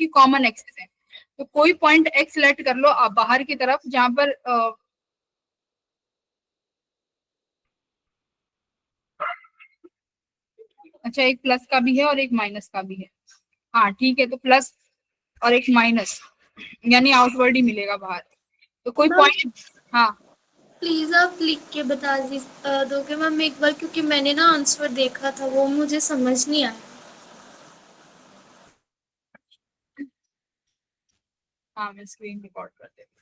की common access है। तो कोई पॉइंट एक्स सेलेक्ट कर लो आप बाहर की तरफ, जहां पर अच्छा एक प्लस का भी है और एक माइनस का भी है। हाँ ठीक है, तो प्लस और एक माइनस, यानी आउटवर्ड ही मिलेगा बाहर। तो कोई पॉइंट, हाँ प्लीज आप लिख के बता दोगे मैम एक बार, क्योंकि मैंने ना आंसर देखा था वो मुझे समझ नहीं आया। हाँ मैं स्क्रीन रिकॉर्ड कर देती हूँ।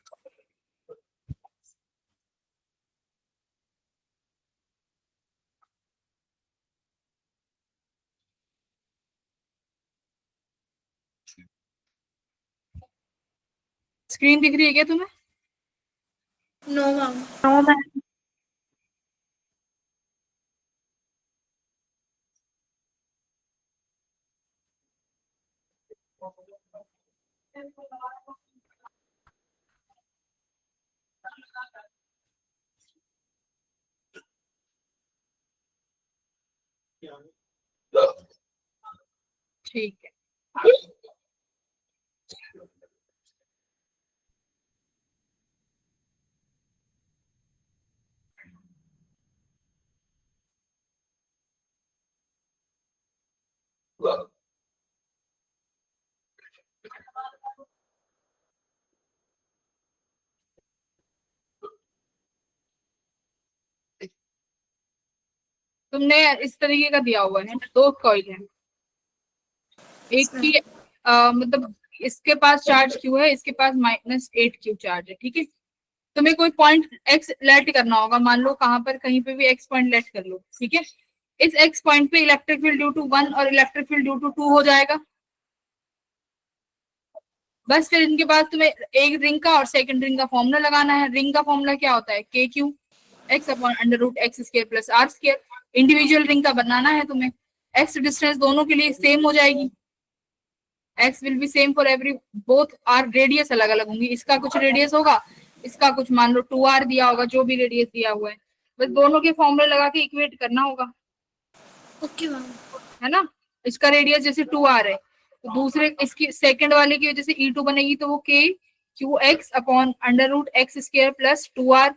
स्क्रीन दिख रही है क्या तुम्हें? No ma'am. ठीक है, तुमने इस तरीके का दिया हुआ है, दो कॉइल है, एक की मतलब इसके पास चार्ज क्यू है, इसके पास -8 क्यू चार्ज है, ठीक है। तुम्हें कोई पॉइंट एक्स लेट करना होगा, मान लो कहां पर, कहीं पे भी एक्स पॉइंट लेट कर लो, ठीक है। इस एक्स पॉइंट पे इलेक्ट्रिक फील्ड ड्यू टू 1 और इलेक्ट्रिक फील्ड ड्यू टू 2 हो जाएगा। बस फिर इनके बाद तुम्हें एक रिंग का और सेकंड रिंग का फॉर्मूला लगाना है। रिंग का फॉर्मूला क्या होता है, के q x upon under root x square plus r square. Individual ring का बनाना है तुम्हें, एक्स डिस्टेंस दोनों के लिए सेम हो जाएगी, x will be same for every, both are radius अलग अलग होंगी, इसका कुछ रेडियस होगा, इसका कुछ, मान लो 2r दिया होगा, जो भी रेडियस दिया हुआ है, बस दोनों के फॉर्मूले लगा के इक्वेट करना होगा, ओके मैम। है ना। इसका रेडियस जैसे 2r है, तो दूसरे इसकी सेकंड वाले की वजह से E2 बनेगी, तो वो k q x upon under root x square plus 2r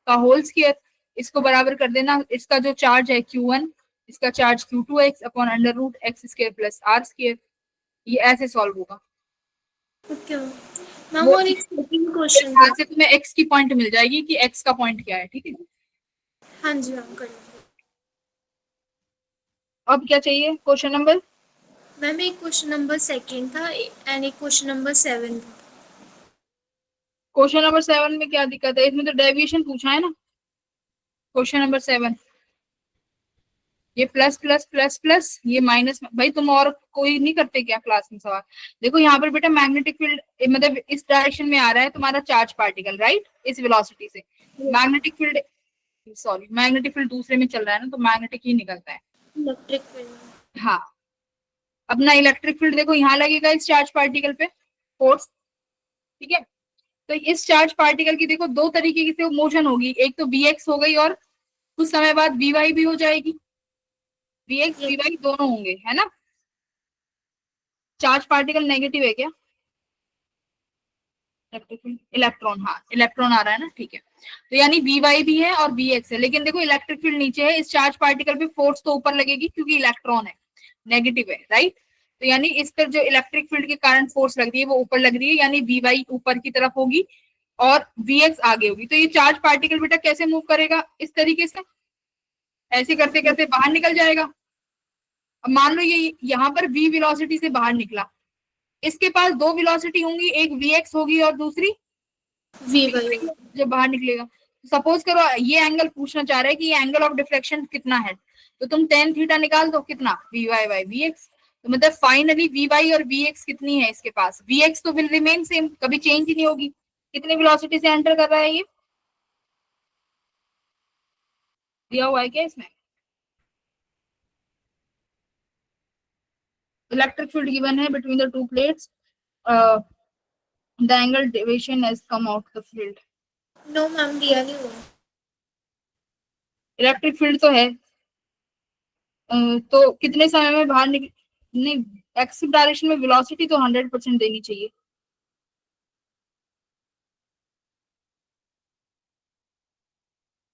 का होल स्क्वायर। इसको बराबर कर देना, इसका जो चार्ज है Q1, इसका charge Q2x upon under root x square plus r square. ये ऐसे सॉल्व होगा। Okay ma'am. मैम वो और एक सेकंड क्वेश्चन यहाँ था। से तुम्हें एक्स की पॉइंट मिल जाएगी कि एक्स का पॉइंट क्या है, ठीक है। हाँ जी मैम, कर अब क्या चाहिए क्वेश्चन नंबर? मैम एक क्वेश्चन नंबर सेकंड था एंड एक क्वेश्चन नंबर 7 था। क्वेश्चन नंबर 7 में क्या दिक्कत है, इसमें तो डेविएशन पूछा है ना। क्वेश्चन नंबर 7, ये प्लस प्लस प्लस प्लस, ये माइनस, भाई तुम और कोई नहीं करते क्या क्लास में सवाल? देखो यहाँ पर बेटा मैग्नेटिक फील्ड, मतलब इस डायरेक्शन में आ रहा है तुम्हारा चार्ज पार्टिकल, राइट, इस वेलोसिटी से। Magnetic field, sorry magnetic field दूसरे में चल रहा है ना, तो मैग्नेटिक ही निकलता है। Electric field. हाँ, अपना इलेक्ट्रिक फील्ड देखो यहाँ लगेगा इस चार्ज पार्टिकल पे, फोर्स, ठीक है। तो इस चार्ज पार्टिकल की देखो दो तरीके की से मोशन होगी, एक तो वी एक्स हो गई, और कुछ समय बाद वी वाई भी हो जाएगी। वी एक्स वी वाई दोनों होंगे, है ना। चार्ज पार्टिकल नेगेटिव है क्या? इलेक्ट्रॉन, हाँ इलेक्ट्रॉन आ रहा है ना, ठीक है। तो यानी वी वाई भी है और वी एक्स है, लेकिन देखो इलेक्ट्रिक फील्ड नीचे है, इस चार्ज पार्टिकल पे फोर्स तो ऊपर लगेगी क्योंकि इलेक्ट्रॉन है, नेगेटिव है, राइट। तो यानी इस पर जो इलेक्ट्रिक फील्ड के कारण फोर्स लग रही है वो ऊपर लग रही है, यानी वी वाई ऊपर की तरफ होगी और वी एक्स आगे होगी। तो ये चार्ज पार्टिकल बेटा कैसे मूव करेगा, इस तरीके से, ऐसे करते करते बाहर निकल जाएगा। अब मान लो ये यहाँ पर v वेलोसिटी से बाहर निकला, इसके पास दो वेलोसिटी होंगी, एक vx होगी और दूसरी वी वाई। vy, जो बाहर निकलेगा। सपोज करो ये एंगल पूछना चाह रहे हैं कि ये एंगल ऑफ डिफ्लेक्शन कितना है, तो तुम tan थीटा निकाल दो, कितना, vy बाई vx। तो मतलब फाइनली vy और vx कितनी है इसके पास, vx तो विल रिमेन सेम, कभी चेंज ही नहीं होगी। कितनी वेलोसिटी से एंटर कर रहा है ये, दिया हुआ है क्या इसमें? इलेक्ट्रिक फील्ड गिवन है between the two plates, the angle deviation has come out the field। No ma'am, दिया नहीं हुआ। इलेक्ट्रिक फील्ड तो है, तो कितने समय में बाहर निकल, नहीं, एक्स डायरेक्शन में वेलोसिटी तो 100% देनी चाहिए।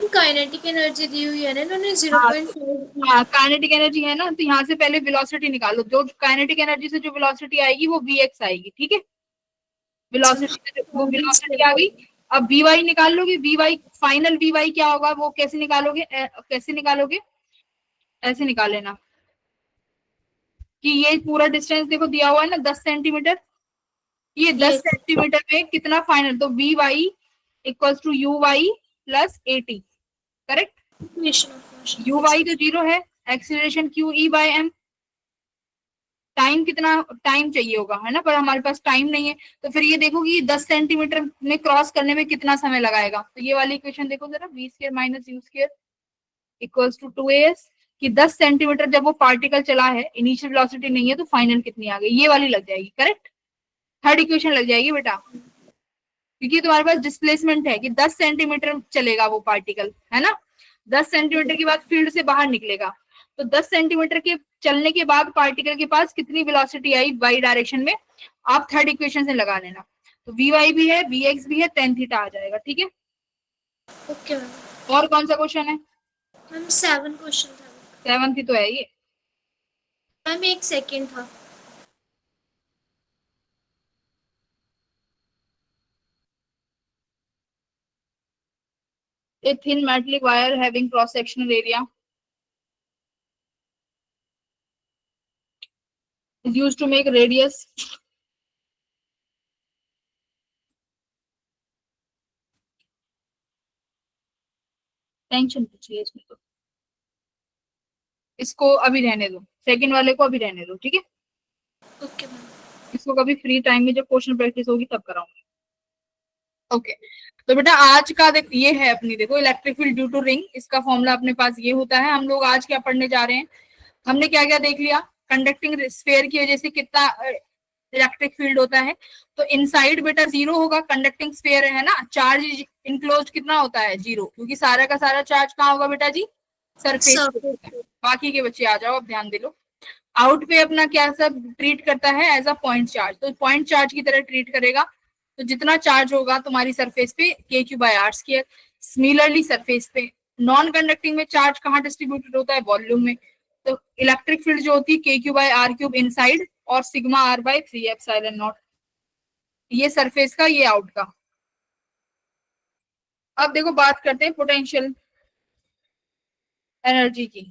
काइनेटिक एनर्जी दी हुई है ना इन्होंने हाँ 0.5। हाँ, काइनेटिक एनर्जी है ना, तो यहाँ से पहले वेलोसिटी निकालो, जो काइनेटिक एनर्जी से जो वेलोसिटी आएगी वो वी एक्स आएगी, ठीक है। वेलोसिटी, वो वेलोसिटी आ गई। अब वी वाई निकाल लोगे, v y final v y क्या होगा वो कैसे निकालोगे, कैसे निकालोगे, ऐसे निकाल लेना कि ये पूरा डिस्टेंस देखो दिया हुआ है ना 10 सेंटीमीटर, ये 10 सेंटीमीटर में कितना फाइनल, तो v y equals to u y plus a t, correct. U y तो 0 है, acceleration q e by m, time कितना टाइम चाहिए होगा है ना, पर हमारे पास टाइम नहीं है, तो फिर ये देखो कि 10 सेंटीमीटर में क्रॉस करने में कितना समय लगाएगा, तो ये वाली इक्वेशन देखो जरा, v square minus u square equals to 2as, कि 10 सेंटीमीटर जब वो पार्टिकल चला है, इनिशियल वेलोसिटी नहीं है, तो फाइनल कितनी आ गई, ये वाली लग जाएगी, करेक्ट। थर्ड इक्वेशन लग जाएगी बेटा, क्योंकि तुम्हारे पास डिस्प्लेसमेंट है कि 10 सेंटीमीटर चलेगा वो पार्टिकल, है ना, 10 सेंटीमीटर के बाद फील्ड से बाहर निकलेगा, तो 10 सेंटीमीटर के चलने के बाद पार्टिकल के पास कितनी वेलोसिटी आई वाई डायरेक्शन में, आप थर्ड इक्वेशन से लगा लेना, तो वी वाई भी है, वी एक्स भी है, टेन थीटा आ जाएगा, ठीक है। ओके और कौन सा क्वेश्चन है, मैम 7 क्वेश्चन था। 7th ही तो है ये। मैम एक सेकंड था। A thin metallic wire having cross-sectional area is used to make radius. Tension पूछिए इसमें तो, इसको अभी रहने दो, सेकंड वाले को अभी रहने दो, ठीक है। Okay ma'am. इसको कभी फ्री टाइम में जब क्वेश्चन प्रैक्टिस होगी तब कराऊंगी। ओके, तो बेटा आज का ये है अपनी, देखो electric field due to ring, इसका फॉर्मूला अपने पास ये होता है। हम लोग आज क्या पढ़ने जा रहे हैं, हमने क्या क्या देख लिया, कंडक्टिंग स्फीयर की वजह से कितना इलेक्ट्रिक फील्ड होता है, तो इनसाइड बेटा 0 होगा, कंडक्टिंग स्फीयर है ना, चार्ज इनक्लोज कितना होता है 0, क्योंकि सारा का सारा चार्ज कहाँ होगा बेटा जी, सरफेस पे। बाकी के बच्चे आ जाओ, अब ध्यान दे लो। आउट पे अपना क्या सब ट्रीट करता है, एज अ पॉइंट चार्ज, तो पॉइंट चार्ज की तरह ट्रीट करेगा, तो जितना चार्ज होगा तुम्हारी सरफेस पे k Q by r square. Similarly surface पे नॉन कंडक्टिंग में चार्ज कहाँ डिस्ट्रीब्यूटेड होता है, वॉल्यूम में, तो इलेक्ट्रिक फील्ड जो होती है के Q by R cube inside और sigma R by 3 epsilon nought, ये सरफेस का, ये आउट का। अब देखो बात करते हैं पोटेंशियल एनर्जी की।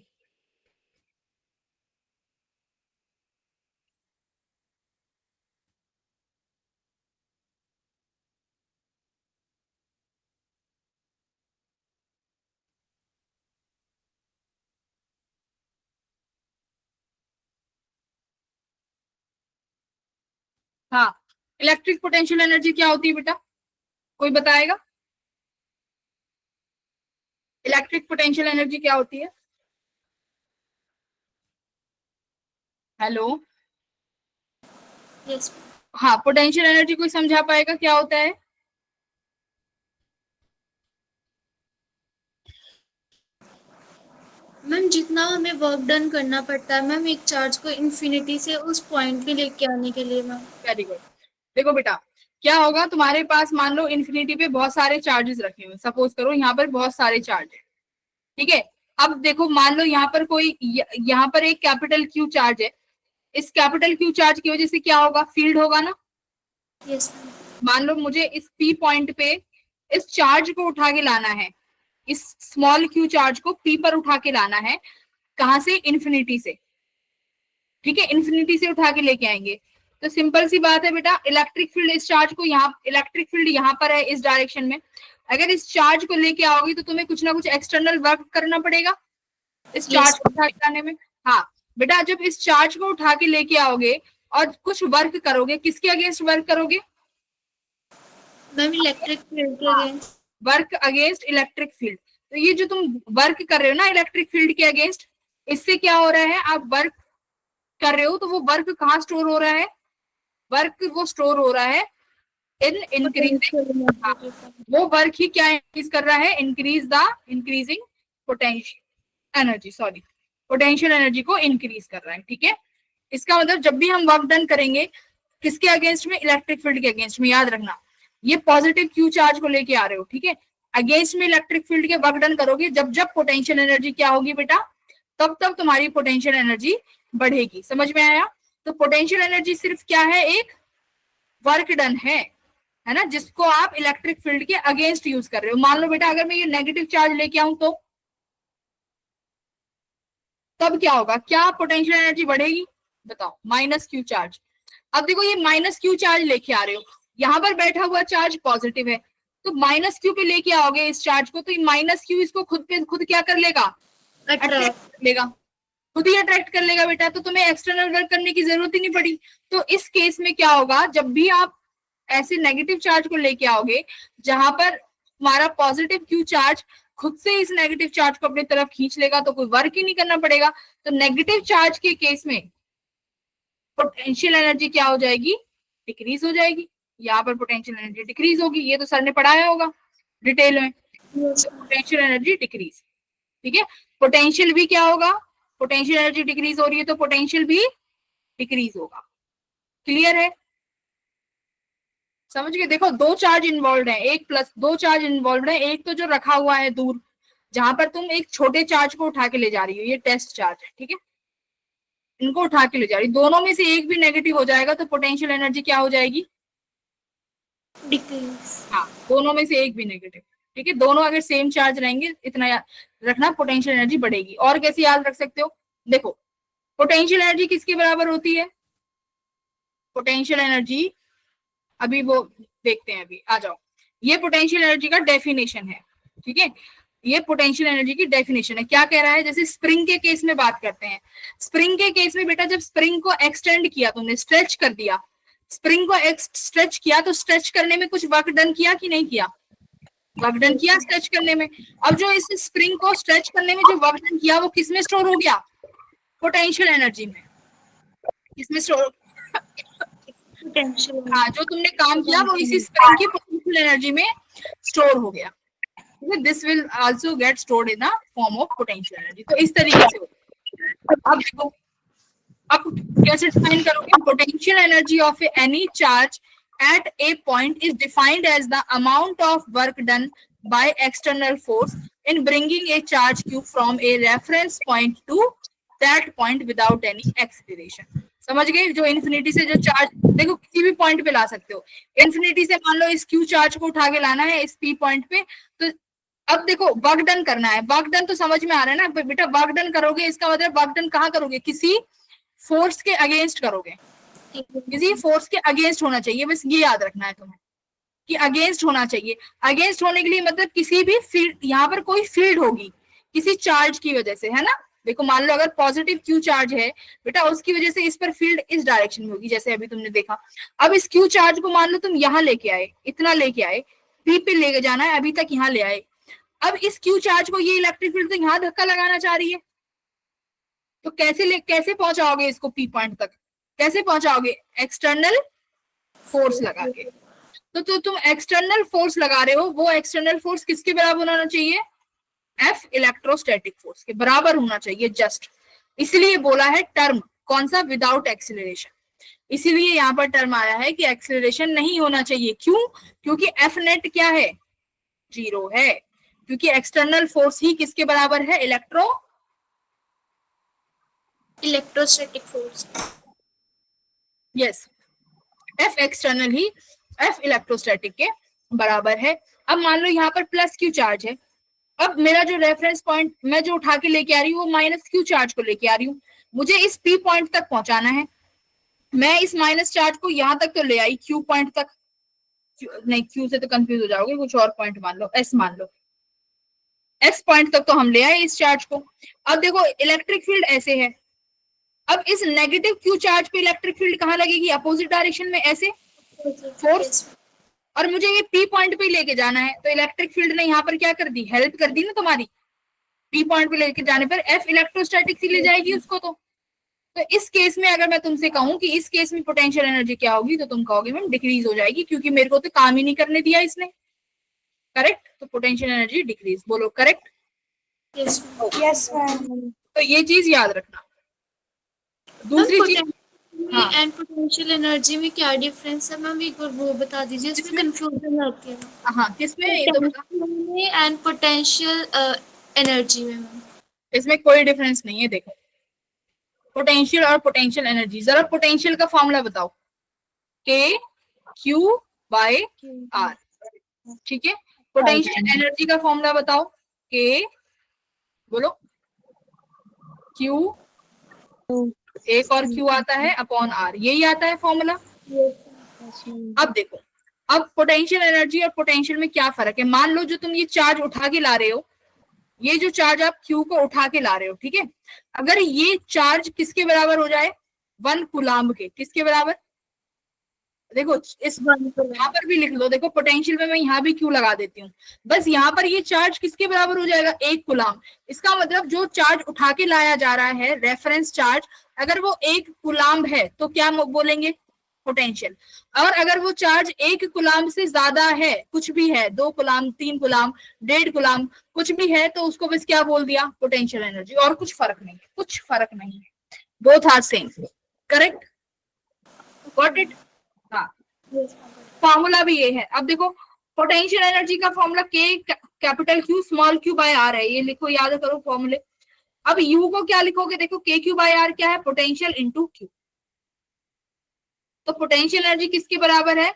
हाँ, इलेक्ट्रिक पोटेंशियल एनर्जी क्या होती है बेटा, कोई बताएगा, इलेक्ट्रिक पोटेंशियल एनर्जी क्या होती है। हेलो, यस हाँ, पोटेंशियल एनर्जी कोई समझा पाएगा क्या होता है। मैम, जितना हमें वर्क डन करना पड़ता है मैम एक चार्ज को इन्फिनिटी से उस पॉइंट पे लेके आने के लिए मैम। Very good. देखो बेटा क्या होगा, तुम्हारे पास मान लो इन्फिनिटी पे बहुत सारे चार्जेस रखे हुए, सपोज करो यहाँ पर बहुत सारे चार्ज है, ठीक है। अब देखो मान लो यहाँ पर कोई यहाँ पर एक कैपिटल क्यू चार्ज है, इस कैपिटल क्यू चार्ज की वजह से क्या होगा, फील्ड होगा ना। Yes ma'am. मान लो मुझे इस पी पॉइंट पे इस चार्ज को उठा के लाना है, इस स्मॉल क्यू चार्ज को पी पर उठा के लाना है, कहां से, इन्फिनिटी से, ठीक है, इन्फिनिटी से उठा के लेके आएंगे। तो सिंपल सी बात है बेटा, इलेक्ट्रिक फील्ड इस चार्ज को यहाँ, इलेक्ट्रिक फील्ड यहाँ पर है इस डायरेक्शन में, अगर इस चार्ज को लेके आओगी तो तुम्हें कुछ ना कुछ एक्सटर्नल वर्क करना पड़ेगा इस चार्ज को उठा के लाने में। हाँ बेटा, जब इस चार्ज को उठा के लेके आओगे और कुछ वर्क करोगे, किसके अगेंस्ट वर्क करोगे, मैम इलेक्ट्रिक फील्ड के against. Work against electric field. तो ये जो तुम वर्क कर रहे हो ना इलेक्ट्रिक फील्ड के अगेंस्ट, इससे क्या हो रहा है, आप वर्क कर रहे हो, तो वो वर्क कहाँ स्टोर हो रहा है, वर्क वो स्टोर हो रहा है इन इंक्रीजिंग, हाँ, वो वर्क ही क्या इंक्रीज कर रहा है, increasing potential energy, sorry potential energy को इंक्रीज कर रहा है, ठीक है। इसका मतलब जब भी हम वर्क डन करेंगे किसके अगेंस्ट में, इलेक्ट्रिक फील्ड के अगेंस्ट में, याद रखना ये पॉजिटिव क्यू चार्ज को लेके आ रहे हो, ठीक है, अगेंस्ट में इलेक्ट्रिक फील्ड के वर्क डन करोगे, जब जब पोटेंशियल एनर्जी क्या होगी बेटा, तब तब तुम्हारी पोटेंशियल एनर्जी बढ़ेगी। समझ में आया? तो पोटेंशियल एनर्जी सिर्फ क्या है, एक वर्क डन है ना, जिसको आप इलेक्ट्रिक फील्ड के अगेंस्ट यूज कर रहे हो। मान लो बेटा अगर मैं ये नेगेटिव चार्ज लेके आऊं तो तब क्या होगा, क्या पोटेंशियल एनर्जी बढ़ेगी, बताओ, माइनस क्यू चार्ज। अब देखो ये माइनस क्यू चार्ज लेके आ रहे हो, यहाँ पर बैठा हुआ चार्ज पॉजिटिव है, तो माइनस क्यू पे लेके आओगे इस चार्ज को, तो ये माइनस क्यू इसको खुद पे खुद क्या कर लेगा, अट्रैक्ट कर लेगा, खुद ही अट्रैक्ट कर लेगा बेटा, तो तुम्हें एक्सटर्नल वर्क करने की जरूरत ही नहीं पड़ी। तो इस केस में क्या होगा, जब भी आप ऐसे नेगेटिव चार्ज को लेके आओगे जहां पर तुम्हारा पॉजिटिव क्यू चार्ज खुद से इस नेगेटिव चार्ज को अपनी तरफ खींच लेगा, तो कोई वर्क ही नहीं करना पड़ेगा। तो नेगेटिव चार्ज के केस में पोटेंशियल एनर्जी क्या हो जाएगी, डिक्रीज हो जाएगी, यहाँ पर पोटेंशियल एनर्जी डिक्रीज होगी, ये तो सर ने पढ़ाया होगा डिटेल में, पोटेंशियल एनर्जी डिक्रीज, ठीक है। पोटेंशियल भी क्या होगा, पोटेंशियल एनर्जी डिक्रीज हो रही है तो पोटेंशियल भी डिक्रीज होगा। क्लियर है? समझ गए? देखो दो चार्ज इन्वॉल्व है, एक प्लस दो चार्ज इन्वॉल्व है, एक तो जो रखा हुआ है दूर, जहां पर तुम एक छोटे चार्ज को उठा के ले जा रही हो, ये टेस्ट चार्ज है, ठीक है, इनको उठा के ले जा रही, दोनों में से एक भी नेगेटिव हो जाएगा तो पोटेंशियल एनर्जी क्या हो जाएगी, डिक्रीज। हाँ, दोनों में से एक भी नेगेटिव, ठीक है, दोनों अगर सेम चार्ज रहेंगे, इतना याद रखना, पोटेंशियल एनर्जी बढ़ेगी। और कैसे याद रख सकते हो, देखो पोटेंशियल एनर्जी किसके बराबर होती है, पोटेंशियल एनर्जी अभी वो देखते हैं, अभी आ जाओ, ये पोटेंशियल एनर्जी का डेफिनेशन है, ठीक है, ये पोटेंशियल एनर्जी की डेफिनेशन है। क्या कह रहा है, जैसे स्प्रिंग के केस में बात करते हैं, स्प्रिंग के केस में बेटा जब स्प्रिंग को एक्सटेंड किया, तुमने स्ट्रेच कर दिया, स्प्रिंग को स्ट्रेच किया, तो स्ट्रेच करने में कुछ वर्क डन किया कि नहीं किया, वर्क डन किया स्ट्रेच करने में। अब जो इस स्प्रिंग को स्ट्रेच करने में जो वर्क डन किया वो किसमें स्टोर हो गया, पोटेंशियल एनर्जी में, किसमें स्टोर, हाँ, जो तुमने काम किया वो इसी स्प्रिंग की पोटेंशियल एनर्जी में स्टोर हो गया, this will also get stored in the form of potential energy. तो इस तरीके से अब देखो, अब कैसे डिफाइन करोगे, potential energy of any charge at a point is defined as the amount of work done by external force in bringing a charge q from a reference point to that point without any acceleration। समझ गए? जो infinity से जो charge, देखो किसी भी point पे ला सकते हो, इन्फिनिटी से मान लो इस क्यू चार्ज को उठा के लाना है इस पी पॉइंट पे, तो अब देखो वर्क डन करना है, वर्क डन तो समझ में आ रहा है ना बेटा, वर्क डन करोगे इसका मतलब वर्क डन कहाँ करोगे, किसी फोर्स के अगेंस्ट करोगे, किसी फोर्स के अगेंस्ट होना चाहिए, बस ये याद रखना है तुम्हें कि अगेंस्ट होना चाहिए। अगेंस्ट होने के लिए मतलब किसी भी फील्ड, यहाँ पर कोई फील्ड होगी किसी चार्ज की वजह से, है ना। देखो मान लो अगर पॉजिटिव क्यू चार्ज है बेटा, उसकी वजह से इस पर फील्ड इस डायरेक्शन में होगी, जैसे अभी तुमने देखा। अब इस क्यू चार्ज को मान लो तुम यहाँ लेके आए, इतना लेके आए, पी पे लेके जाना है, अभी तक यहाँ ले आए, अब इस क्यू चार्ज को ये इलेक्ट्रिक फील्ड तो यहाँ धक्का लगाना चाह रही है, तो कैसे पहुंचाओगे इसको पी पॉइंट तक, कैसे पहुंचाओगे, एक्सटर्नल फोर्स लगा के। तो तुम एक्सटर्नल फोर्स लगा रहे हो, वो एक्सटर्नल फोर्स किसके बराबर होना चाहिए, एफ इलेक्ट्रोस्टैटिक फोर्स के बराबर होना चाहिए जस्ट। इसलिए बोला है टर्म कौन सा, विदाउट एक्सीलरेशन, इसीलिए यहाँ पर टर्म आया है कि एक्सीलरेशन नहीं होना चाहिए। क्यों? क्योंकि एफ नेट क्या है, 0 है, क्योंकि एक्सटर्नल फोर्स ही किसके बराबर है, electrostatic force. Yes, F external ही एफ इलेक्ट्रोस्टैटिक के बराबर है। अब मान लो यहाँ पर प्लस क्यू चार्ज है, अब मेरा जो रेफरेंस पॉइंट मैं जो उठा के लेके आ रही हूँ वो माइनस क्यू चार्ज को लेके आ रही हूँ, मुझे इस पी पॉइंट तक पहुंचाना है, मैं इस माइनस चार्ज को यहाँ तक तो ले आई, क्यू पॉइंट तक, नहीं क्यू से तो कंफ्यूज हो जाओगे, कुछ और पॉइंट मान लो, एस मान लो, एस पॉइंट तक तो हम ले आए इस चार्ज को। अब देखो इलेक्ट्रिक फील्ड ऐसे है, अब इस नेगेटिव क्यू चार्ज पे इलेक्ट्रिक फील्ड कहाँ लगेगी, अपोजिट डायरेक्शन में, ऐसे फोर्स, और मुझे ये पी पॉइंट पे लेके जाना है, तो इलेक्ट्रिक फील्ड ने यहाँ पर क्या कर दी, हेल्प कर दी ना तुम्हारी, पी पॉइंट पे लेके जाने पर एफ इलेक्ट्रोस्टैटिक से ले जाएगी उसको। तो इस केस में अगर मैं तुमसे कहूं कि इस केस में पोटेंशियल एनर्जी क्या होगी, तो तुम कहोगे मैम डिक्रीज हो जाएगी, क्योंकि मेरे को तो काम ही नहीं करने दिया इसने, करेक्ट। तो पोटेंशियल एनर्जी डिक्रीज, बोलो करेक्ट, यस मैम। तो ये चीज याद रखना। दूसरी चीज हाँ। एंड पोटेंशियल एनर्जी में क्या डिफरेंस है मैम, एक बार वो बता दीजिए, इसमें किसमें? कंफ्यूजन आती है। हाँ किसमें ये तो बता। पोटेंशियल में एंड पोटेंशियल एनर्जी में मैम। इसमें कोई डिफरेंस नहीं है। देखो पोटेंशियल और पोटेंशियल एनर्जी, जरा पोटेंशियल का फॉर्मूला बताओ, के क्यू बाय आर, ठीक है। पोटेंशियल एनर्जी का फॉर्मूला बताओ, के बोलो, क्यू, एक और क्यू आता है अपॉन आर, यही आता है फॉर्मूला। अब देखो, अब पोटेंशियल एनर्जी और पोटेंशियल में क्या फर्क है। मान लो जो तुम ये चार्ज उठा के ला रहे हो, ये जो चार्ज आप क्यू को उठा के ला रहे हो, ठीक है, अगर ये चार्ज किसके बराबर हो जाए, 1 कूलाम्ब के, किसके बराबर, देखो इस यहाँ पर भी लिख लो, देखो पोटेंशियल में मैं यहाँ भी क्यू लगा देती हूँ, बस यहाँ पर ये चार्ज किसके बराबर हो जाएगा, 1 कूलाम्ब। इसका मतलब जो चार्ज उठा के लाया जा रहा है, रेफरेंस चार्ज, अगर वो 1 कूलाम्ब है तो क्या बोलेंगे, पोटेंशियल। और अगर वो चार्ज 1 कूलाम्ब से ज्यादा है, कुछ भी है, 2 कूलाम्ब, 3 कूलाम्ब, 1.5 कूलाम्ब, कुछ भी है, तो उसको बस क्या बोल दिया, पोटेंशियल एनर्जी। और कुछ फर्क नहीं है, कुछ फर्क नहीं है, both are same. Correct, got it. हाँ, फॉर्मूला भी ये है। अब देखो पोटेंशियल एनर्जी का formula k capital q small q by r है, ये लिखो, याद करो फॉर्मूले। अब यू को क्या लिखोगे, देखो के क्यू बाय आर क्या है, पोटेंशियल इंटू क्यू। तो पोटेंशियल एनर्जी किसके बराबर है,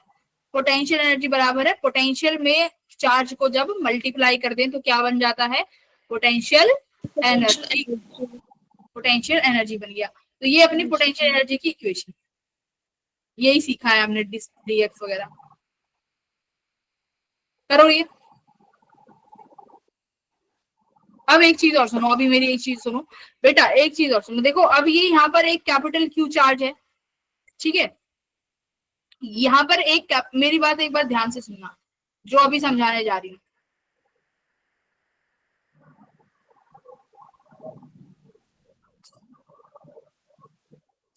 पोटेंशियल एनर्जी बराबर है, पोटेंशियल में चार्ज को जब मल्टीप्लाई कर दें तो क्या बन जाता है, पोटेंशियल एनर्जी। पोटेंशियल एनर्जी बन गया। तो ये अपनी पोटेंशियल एनर्जी की इक्वेशन, यही सीखा है हमने, डीएक्स वगैरह। करो ये। अब एक चीज और सुनो, अभी मेरी एक चीज सुनो बेटा, एक चीज और सुनो। देखो अब ये यहाँ पर एक कैपिटल क्यू चार्ज है, ठीक है, यहाँ पर एक मेरी बात एक बार ध्यान से सुनना, जो अभी समझाने जा रही हूँ।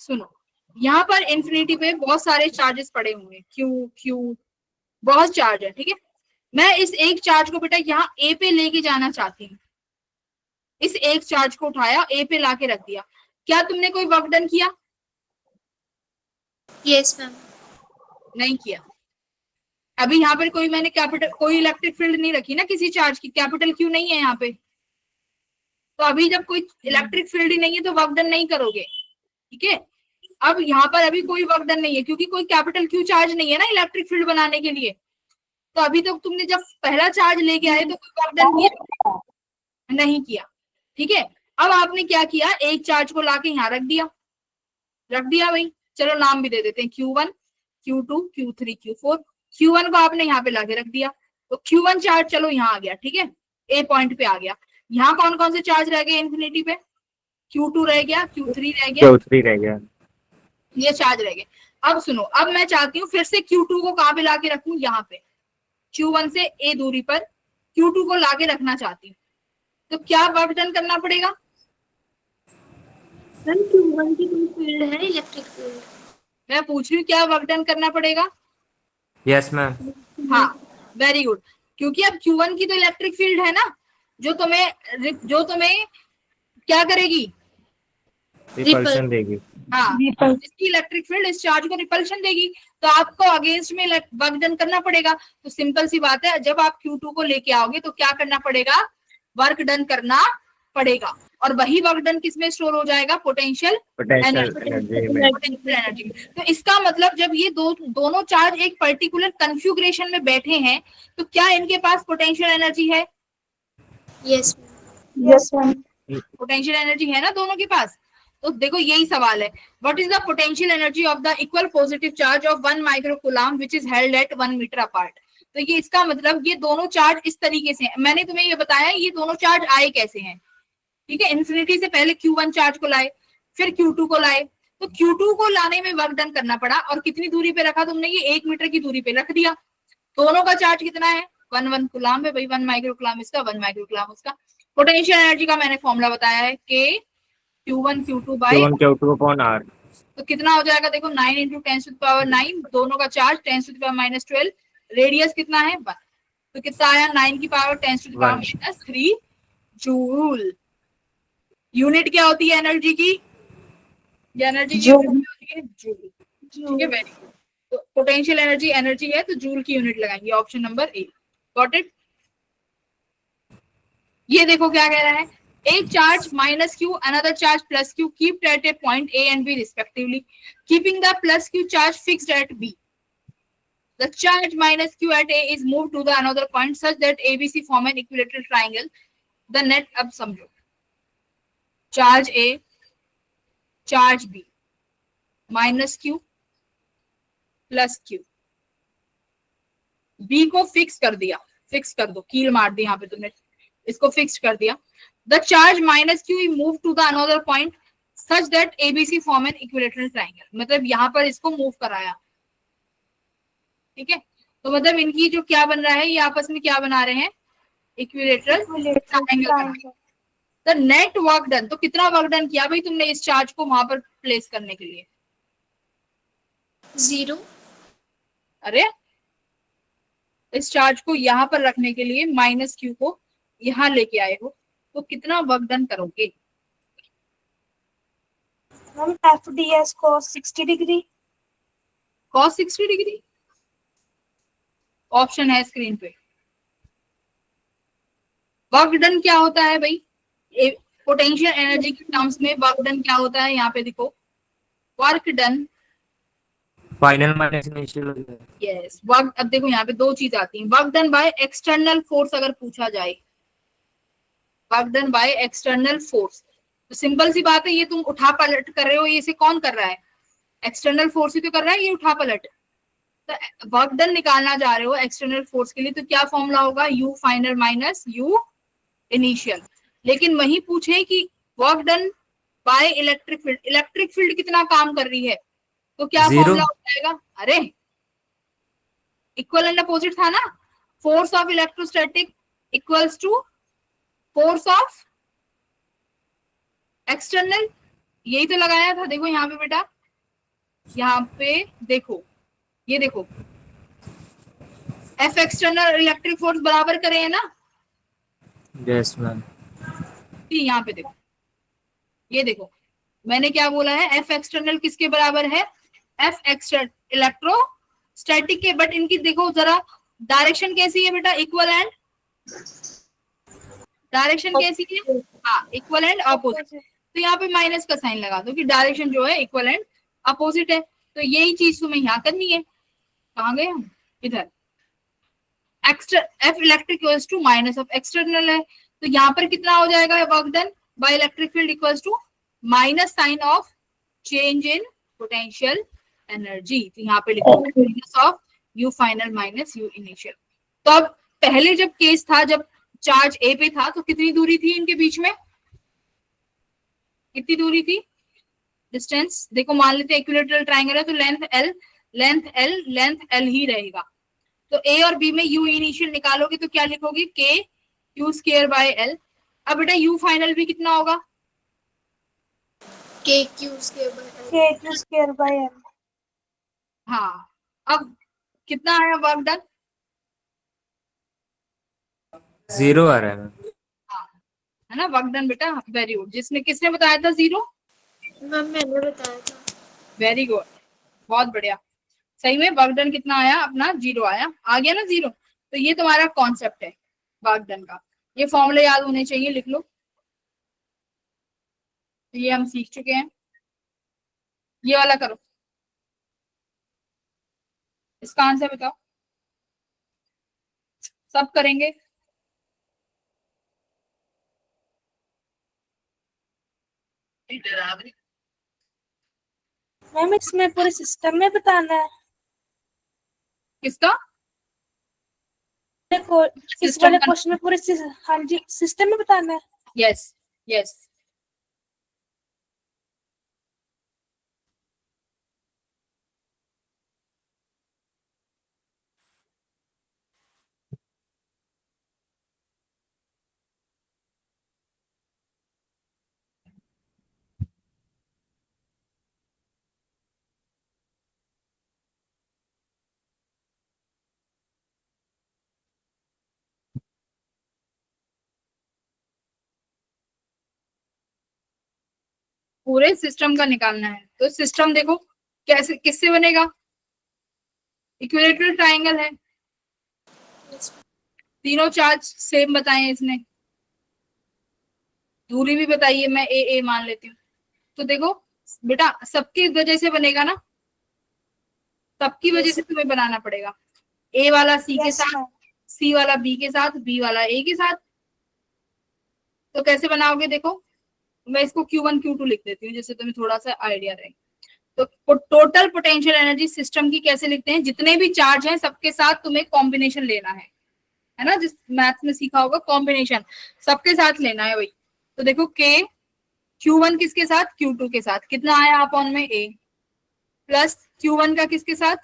सुनो, यहाँ पर इंफिनिटी पे बहुत सारे चार्जेस पड़े हुए हैं, क्यू क्यू, बहुत चार्ज है, ठीक है। मैं इस एक चार्ज को बेटा यहाँ ए पे लेके जाना चाहती हूँ। इस एक चार्ज को उठाया, ए पे लाके रख दिया, क्या तुमने कोई वर्क डन किया, यस मैम। नहीं किया। अभी यहाँ पर कोई मैंने कैपिटल, कोई इलेक्ट्रिक फील्ड नहीं रखी ना किसी चार्ज की, कैपिटल क्यू नहीं है यहाँ पे, तो अभी जब कोई इलेक्ट्रिक फील्ड ही नहीं है तो वर्क डन नहीं करोगे, ठीक है। अब यहाँ पर अभी कोई वर्क डन नहीं है क्योंकि कोई कैपिटल क्यू चार्ज नहीं है ना इलेक्ट्रिक फील्ड बनाने के लिए। तो अभी तक तुमने जब पहला चार्ज लेके आए तो कोई वर्क डन किया, नहीं किया, ठीक है। अब आपने क्या किया, एक चार्ज को लाके यहाँ रख दिया, रख दिया भाई, चलो नाम भी दे देते हैं, Q1, Q2, Q3, Q4। Q1 को आपने यहाँ पे लाके रख दिया, तो Q1 चार्ज चलो यहाँ आ गया, ठीक है, ए पॉइंट पे आ गया। यहाँ कौन कौन से चार्ज रह गए इन्फिनिटी पे, Q2 रह गया, Q3 रह गया, Q3 रह गया, ये चार्ज रह गए। अब सुनो, अब मैं चाहती हूँ फिर से Q2 को कहाँ पे लाके रखूं, यहाँ पे Q1 से ए दूरी पर Q2 को लाके रखना चाहती हूँ, तो क्या वर्क डन करना पड़ेगा, मैम Q1 की कोई फील्ड है, इलेक्ट्रिक फील्ड? मैं पूछ रही हूँ क्या वर्क डन करना पड़ेगा। यस मैम, हाँ वेरी गुड, क्योंकि अब Q1 की तो इलेक्ट्रिक फील्ड है ना, जो तुम्हें क्या करेगी, रिपल्शन देगी। हाँ, इसकी इलेक्ट्रिक फील्ड इस चार्ज को रिपल्शन देगी, तो आपको अगेंस्ट में वर्क डन करना पड़ेगा। तो सिंपल सी बात है, जब आप Q2 को लेके आओगे तो क्या करना पड़ेगा, वर्क डन करना पड़ेगा, और वही वर्क डन किसमें स्टोर हो जाएगा, पोटेंशियल एनर्जी। तो इसका मतलब जब ये दोनों चार्ज एक पर्टिकुलर कन्फ्यूग्रेशन में बैठे हैं तो क्या इनके पास पोटेंशियल एनर्जी है, yes yes ma'am. Potential energy है ना दोनों के पास। तो देखो यही सवाल है, what is the potential energy of the equal positive charge of 1 microcoulomb which is held at 1 metre apart. तो ये इसका मतलब ये दोनों चार्ज इस तरीके से हैं। मैंने तुम्हें ये बताया ये दोनों चार्ज आए कैसे हैं, ठीक है, इन्फिनिटी से पहले Q1 चार्ज को लाए, फिर Q2 को लाए, तो Q2 को लाने में वर्क डन करना पड़ा, और कितनी दूरी पे रखा तुमने, ये 1 मीटर की दूरी पे रख दिया। दोनों का चार्ज कितना है, 1 कूलम्ब है भाई, 1 माइक्रोकूलम्ब इसका, 1 माइक्रोकूलम्ब उसका। पोटेंशियल एनर्जी का मैंने फॉर्मूला बताया है, के Q1 Q2 बाई Q1 तो कितना हो जाएगा, देखो 9 × 10⁻⁹, दोनों का चार्ज 10⁻⁻12, रेडियस कितना है 1, तो कितना आया 9 की पावर 10⁻³ जूल। यूनिट क्या होती है एनर्जी की, एनर्जी की जूल। लगाएंगे जूल, ठीक है, वेरी गुड। तो पोटेंशियल एनर्जी एनर्जी है तो जूल की यूनिट लगाएंगे, option number a, got it. ये देखो क्या कह रहा है, एक charge minus q another charge plus q kept at a point a and b respectively, keeping the plus q charge fixed at b, the charge minus q at a is moved to the another point such that abc form an equilateral triangle, the net, अब समझो, charge a charge b minus q plus q, b को fix कर दिया, fix कर दो, कील मार दी यहाँ पे तुमने, इसको फिक्स कर दिया, the charge minus q move to the another point such that ABC form an equilateral triangle, मतलब यहाँ पर इसको मूव कराया, ठीक है। तो मतलब इनकी जो क्या बन रहा है, ये आपस में क्या बना रहे हैं, इक्विलेटरल ट्रायंगल बना रहे हैं। तो नेट वर्क डन, तो कितना वर्क डन किया भाई तुमने इस चार्ज को वहां पर प्लेस करने के लिए? 0। अरे इस चार्ज को यहाँ पर रखने के लिए माइनस क्यू को यहाँ लेके आए हो, तो कितना वर्क डन करोगे? हम FDS को 60 डिग्री, cos 60 डिग्री, ऑप्शन है स्क्रीन पे। वर्क डन क्या होता है भाई, पोटेंशियल एनर्जी के टर्म्स में वर्क डन क्या होता है, यहाँ पे देखो, work done, final minus initial हो जाएगा। यस वर्क, अब देखो यहाँ पे दो चीज आती हैं, work done by external force अगर पूछा जाए, work done by external force, तो सिंपल सी बात है, ये तुम उठा पलट कर रहे हो, ये इसे कौन कर रहा है, एक्सटर्नल फोर्स ही तो कर रहा है, ये उठा पलट। तो वर्क डन निकालना जा रहे हो एक्सटर्नल फोर्स के लिए, तो क्या फॉर्मूला होगा, you final minus you initial. लेकिन वही पूछे कि work done by electric field कितना काम कर रही है, तो क्या Zero. फॉर्मूला हो जाएगा, अरे इक्वल एंड अपोजिट था ना, force of electrostatic equals to force of external, यही तो लगाया था। देखो यहाँ पे बेटा, यहाँ पे देखो, ये देखो, एफ एक्सटर्नल इलेक्ट्रिक फोर्स बराबर करे है ना, यस मैम। यहाँ पे देखो, ये देखो मैंने क्या बोला है, एफ एक्सटर्नल किसके बराबर है, एफ एक्सटर्नल इलेक्ट्रोस्टैटिक के, बट इनकी देखो जरा डायरेक्शन कैसी है बेटा, इक्वल एंड, डायरेक्शन कैसी है, हाँ इक्वल एंड अपोजिट, तो यहाँ पे माइनस का साइन लगा दो कि डायरेक्शन जो है इक्वल एंड अपोजिट है। तो यही चीज तुम्हें यहाँ करनी है, कहाँ गए हम, इधर, F electric equals to minus of external है, तो यहाँ पर कितना हो जाएगा work done by electric field equals to minus sign of change in potential energy, तो यहाँ पे लिखो minus of u final minus you initial. तो अब पहले जब केस था, जब चार्ज ए पे था, तो कितनी दूरी थी इनके बीच में, कितनी दूरी थी, डिस्टेंस देखो, मान लेते हैं इक्विलेटरल ट्रायंगल है, तो लेंथ एल, लेंथ एल ही रहेगा। तो ए और बी में यू इनिशियल निकालोगे तो क्या लिखोगे, के क्यू स्क्वायर बाय एल। अब बेटा यू फाइनल भी कितना होगा, KQ square by L। KQ² हाँ अब कितना आया वर्क डन, 0 आ रहा है मैम। हाँ है ना वर्क डन बेटा, वेरी गुड। जिसने किसने बताया था 0, मैम मैंने बताया था। वेरी गुड, बहुत बढ़िया, सही में वर्क डन कितना आया अपना, 0 आया, आ गया ना 0। तो ये तुम्हारा कॉन्सेप्ट है वर्क डन का, ये फॉर्मूले याद होने चाहिए, लिख लो। तो ये हम सीख चुके हैं, ये वाला करो, इसका आंसर बताओ, सब करेंगे, मैम इसमें पूरे सिस्टम में बताना है, किसका, देखो इस System वाले का- क्वेश्चन में पूरे हाँ जी सिस्टम में बताना है। Yes yes. पूरे सिस्टम का निकालना है, तो सिस्टम देखो कैसे, किससे बनेगा? इक्विलेटरल ट्राइंगल है, तीनों चार्ज सेम बताए हैं इसने, दूरी भी बताइए, मैं ए मान लेती हूँ। तो देखो बेटा सबकी वजह से बनेगा ना, सबकी वजह से तुम्हें बनाना पड़ेगा। ए वाला सी के यस साथ, मैम। सी वाला बी के साथ, बी वाला ए के साथ। तो कैसे बनाओगे देखो, मैं इसको Q1 Q2 लिख देती हूँ जिससे तुम्हें थोड़ा सा आइडिया रहे। तो टोटल पोटेंशियल एनर्जी सिस्टम की कैसे लिखते हैं, जितने भी चार्ज हैं सबके साथ तुम्हें कॉम्बिनेशन लेना है ना, जिस मैथ में सीखा होगा कॉम्बिनेशन, सबके साथ लेना है वही। तो देखो के Q1 किसके साथ, Q2 के साथ, कितना आया अपॉन में ए, प्लस Q1 का किसके साथ,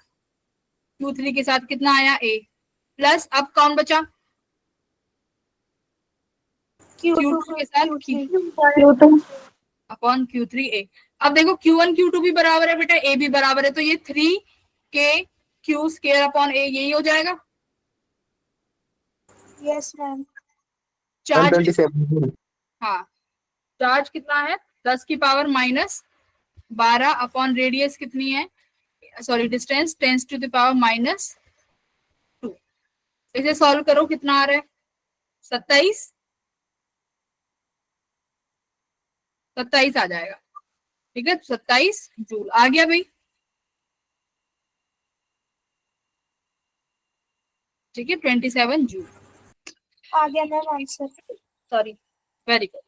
Q3 के साथ, कितना आया ए, प्लस अब कौन बचा, Q2 Q2 के साथ Q3 अपॉन Q3 ए। अब देखो Q1 Q2 भी बराबर है बेटा, ए भी बराबर है, तो ये 3 k Q² अपॉन ए यही हो जाएगा। Yes ma'am. चार्ज, 127। हाँ चार्ज कितना है, 10 की पावर माइनस 12 अपॉन रेडियस कितनी है, sorry distance 10 to the power minus 2। इसे सॉल्व करो, कितना आ रहा है, 27, 27 आ जाएगा। ठीक है, 27 जूल आ गया भाई। ठीक है, 27 जूल आ गया ma'am answer. Sorry, very good.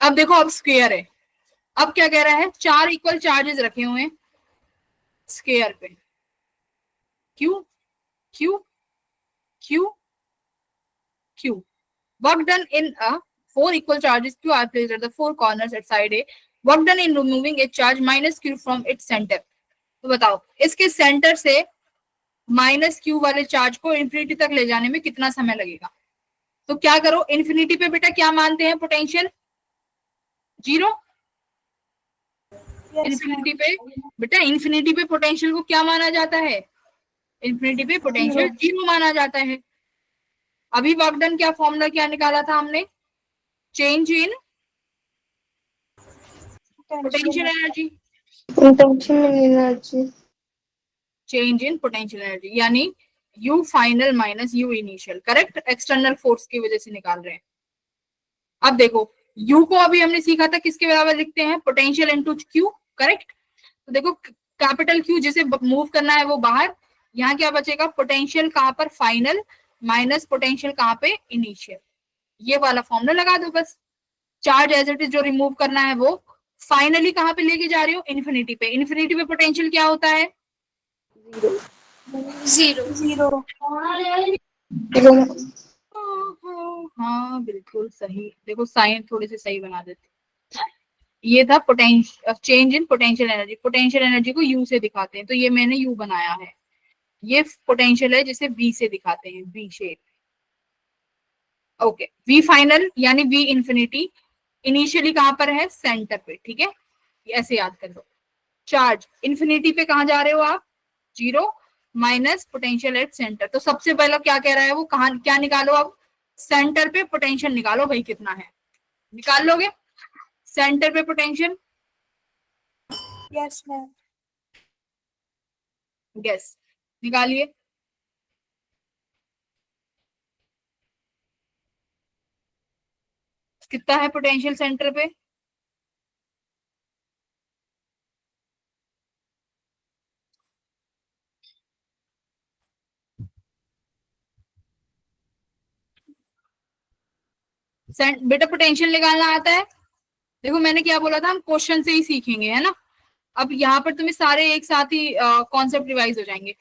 अब देखो अब स्क्वायर है, अब क्या कह रहा है, 4 इक्वल चार्जेस रखे हुए हैं स्क्वायर पे, Q q q Q, work done in a 4 equal charges q are placed at the 4 corners at side a, work done in removing a charge minus q from its center। तो बताओ इसके centre से minus Q वाले charge को infinity तक ले जाने में कितना समय लगेगा। तो क्या करो, इंफिनिटी पे बेटा क्या मानते हैं, पोटेंशियल जीरो। यस इंफिनिटी पे बेटा, इंफिनिटी पे पोटेंशियल को क्या माना जाता है, इंफिनिटी पे पोटेंशियल जीरो माना जाता है। अभी वर्क डन क्या फॉर्मूला क्या निकाला था हमने, change in potential energy, change in potential energy, यानी U final minus you initial, correct, external force की वजह से निकाल रहे हैं। अब देखो यू को अभी हमने सीखा था किसके बराबर लिखते हैं, पोटेंशियल इनटू क्यू, करेक्ट। तो देखो कैपिटल क्यू जिसे मूव करना है वो बाहर, यहाँ क्या बचेगा, पोटेंशियल कहां पर, फाइनल माइनस पोटेंशियल कहां पे, इनिशियल। ये वाला फॉर्मूला लगा दो बस। चार्ज एज इट इज जो रिमूव करना है वो फाइनली कहां पे लेके जा रही हो, इन्फिनिटी पे। इन्फिनिटी पे पोटेंशियल क्या होता है, जीरो। जीरो। हाँ बिल्कुल सही, देखो साइन थोड़ी सी सही बना देते। ये था potential, change in potential energy, potential energy को यू से दिखाते हैं, तो ये मैंने यू बनाया है। ये पोटेंशियल है जिसे वी से दिखाते हैं, v shape. Okay, v final यानी वी इंफिनिटी, इनिशियली कहां पर है, सेंटर पे। ठीक है, ऐसे याद कर लो। चार्ज इन्फिनिटी पे कहां जा रहे हो आप, zero minus potential at centre. तो सबसे पहला क्या कह रहा है वो, कहां क्या निकालो, अब सेंटर पे पोटेंशियल निकालो भाई, कितना है निकाल लोगे सेंटर पे पोटेंशियल, यस मैम। गैस निकालिए। कितना है पोटेंशियल सेंटर पे, बेटा पोटेंशियल निकालना आता है। देखो मैंने क्या बोला था, हम क्वेश्चन से ही सीखेंगे, है ना। अब यहाँ पर तुम्हें सारे एक साथ ही कॉन्सेप्ट रिवाइज हो जाएंगे।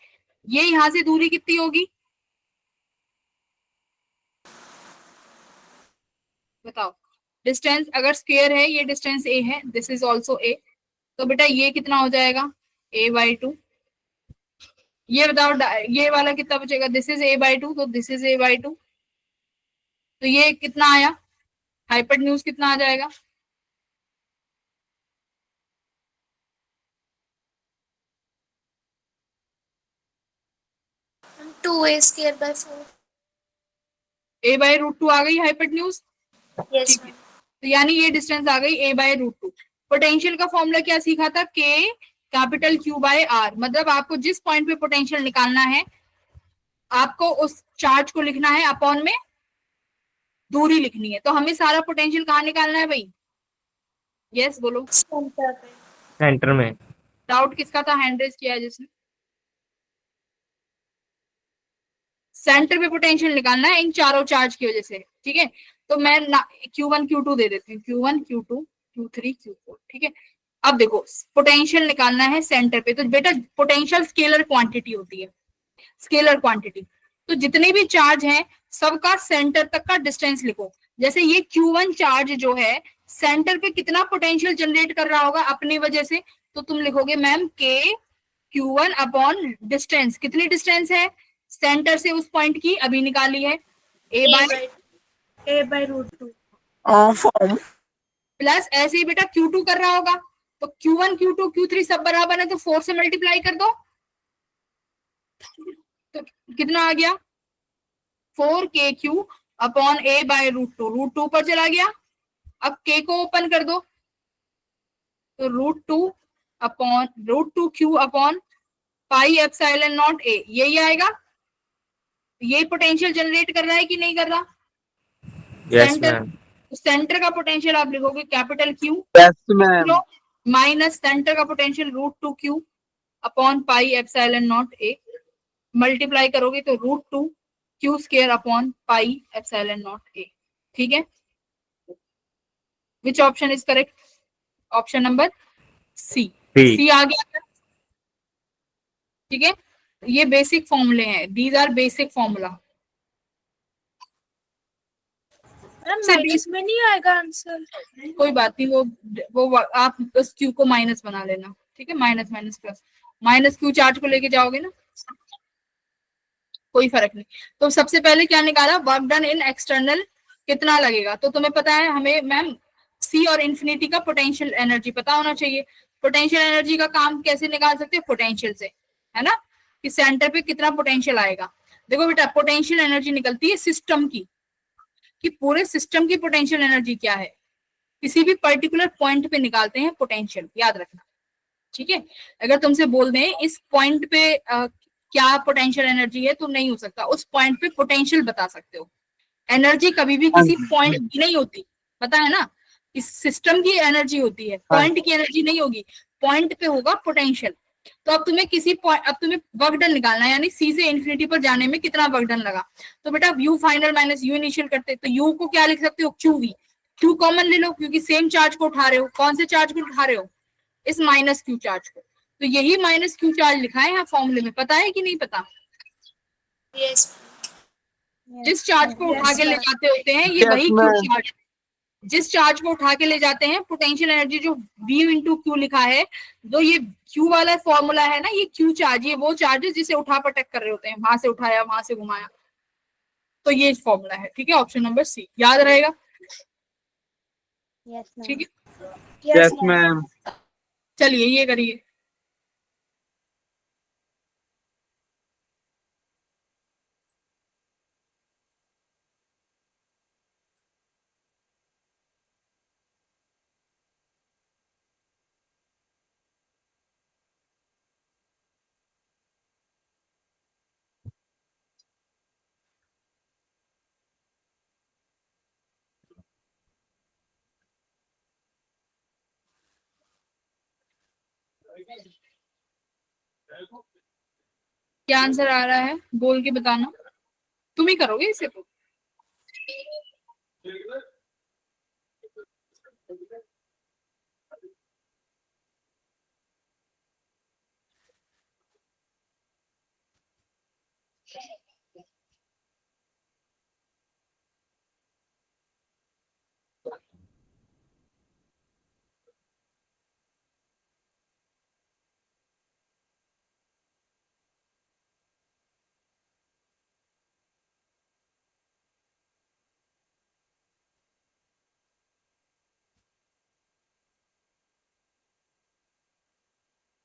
ये यहाँ से दूरी कितनी होगी बताओ, डिस्टेंस अगर स्क्वायर है, ये डिस्टेंस ए है, दिस इज ऑल्सो ए, तो बेटा ये कितना हो जाएगा, a/2। ये बताओ ये वाला कितना बचेगा, दिस इज a/2, तो दिस इज a/2, तो ये कितना आया, हाइपोटेन्यूज कितना आ जाएगा, 2a²/4। a/√2 आ गई हाइपोटेन्यूज। यस ठीक है, तो यानी ये डिस्टेंस आ गई a/√2। पोटेंशियल का फॉर्मूला क्या सीखा था, के कैपिटल क्यू बाय आर, मतलब आपको जिस पॉइंट पे पोटेंशियल निकालना है आपको उस चार्ज को लिखना है अपॉन में दूरी लिखनी है। तो हमें सारा पोटेंशियल कहाँ निकालना है भाई? यस बोलो। सेंटर पे। सेंटर में। डाउट किसका था, हैंड रेज किया है जिसने? सेंटर पे पोटेंशियल निकालना है इन चारों चार्ज की वजह से, ठीक है। तो मैं Q1 Q2 दे देती हूँ, Q1 Q2 Q3 Q4, ठीक है। अब देखो पोटेंशियल निकालना है सेंटर पे, तो बेटा पोटेंशियल स्केलर क्वांटिटी होती है, स्केलर क्वांटिटी। तो जितने भी चार्ज हैं सबका सेंटर तक का डिस्टेंस लिखो। जैसे ये Q1 चार्ज जो है सेंटर पे कितना पोटेंशियल जनरेट कर रहा होगा अपनी वजह से, तो तुम लिखोगे मैम के Q1 अपॉन डिस्टेंस, कितनी डिस्टेंस है सेंटर से उस पॉइंट की, अभी निकाली है ए बाय A/√2। प्लस ऐसे ही बेटा Q2 कर रहा होगा, तो Q1 Q2 Q3 सब बराबर है तो 4 से मल्टीप्लाई कर दो, तो कितना आ गया 4KQ अपॉन A/√2, √2 पर चला गया। अब K को ओपन कर दो, तो √2Q upon pi epsilon nought A, यही आएगा। ये पोटेंशियल जनरेट कर रहा है कि नहीं कर रहा? Yes centre, ma'am. सेंटर का पोटेंशियल आप लिखोगे capital Q yes ma'am. Minus centre का potential √2Q upon pi epsilon nought A, multiply करोगे तो √2Q² upon pi epsilon nought A, ठीक है। Which option is correct? Option number C, C. C आ गया, ठीक है। ये बेसिक फॉर्मूले हैं, these are basic formula. Ma'am minus में नहीं आएगा आंसर? कोई बात नहीं, वो आप उस क्यू को माइनस बना लेना, ठीक है, minus minus plus, minus Q charge को लेके जाओगे ना, कोई फर्क नहीं। तो सबसे पहले क्या निकाला, वर्क डन इन एक्सटर्नल कितना लगेगा, तो तुम्हें पता है हमें मैम सी और इंफिनिटी का पोटेंशियल एनर्जी पता होना चाहिए। पोटेंशियल एनर्जी का काम कैसे निकाल सकते हैं, पोटेंशियल से, है ना, कि सेंटर पे कितना पोटेंशियल आएगा। देखो बेटा पोटेंशियल एनर्जी निकलती है सिस्टम की, कि पूरे सिस्टम की पोटेंशियल एनर्जी क्या है, किसी भी पर्टिकुलर पॉइंट पे निकालते हैं पोटेंशियल, याद रखना, ठीक है। अगर तुमसे बोल दें इस पॉइंट पे क्या पोटेंशियल एनर्जी है, तो नहीं हो सकता, उस पॉइंट पे पोटेंशियल बता सकते हो। एनर्जी कभी भी किसी पॉइंट की नहीं होती, पता है ना, इस सिस्टम की एनर्जी होती है, पॉइंट की एनर्जी नहीं होगी, पॉइंट पे होगा पोटेंशियल। तो अब तुम्हें किसी पॉइंट, अब तुम्हें वर्क डन निकालना है, यानी सी से इन्फिनिटी पर जाने में कितना वर्क डन लगा, तो बेटा you final minus you initial करते, तो यू को क्या लिख सकते हो, QV, क्यू कॉमन ले लो क्योंकि सेम चार्ज को उठा रहे हो, कौन से चार्ज को उठा रहे हो, इस माइनस क्यू चार्ज को, तो यही माइनस क्यू चार्ज लिखा है यहाँ फॉर्मूले में, पता है कि नहीं पता? यस। जिस चार्ज को उठा के ले जाते होते हैं ये Yes, वही क्यू ma'am. चार्ज, जिस चार्ज को उठा के ले जाते हैं पोटेंशियल एनर्जी जो V इंटू क्यू लिखा है, जो ये क्यू वाला फॉर्मूला है ना, ये क्यू चार्ज, ये वो चार्ज है जिसे उठा पटक कर रहे होते हैं, वहां से उठाया वहां से घुमाया, तो ये फॉर्मूला है, ठीक है। ऑप्शन नंबर सी याद रहेगा, ठीक है। Yes, ma'am. चलिए ये करिए, क्या आंसर आ रहा है बोल के बताना, तुम ही करोगे इसे तो।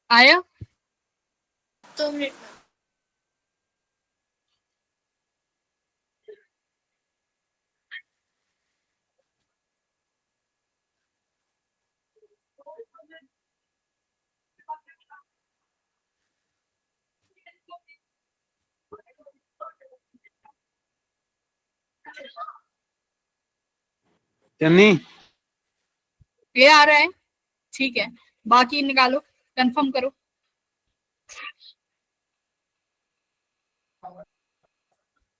आया? 2 मिनट में। चन्नी ये आ रहा है, ठीक है। बाकी निकालो, कंफर्म करो।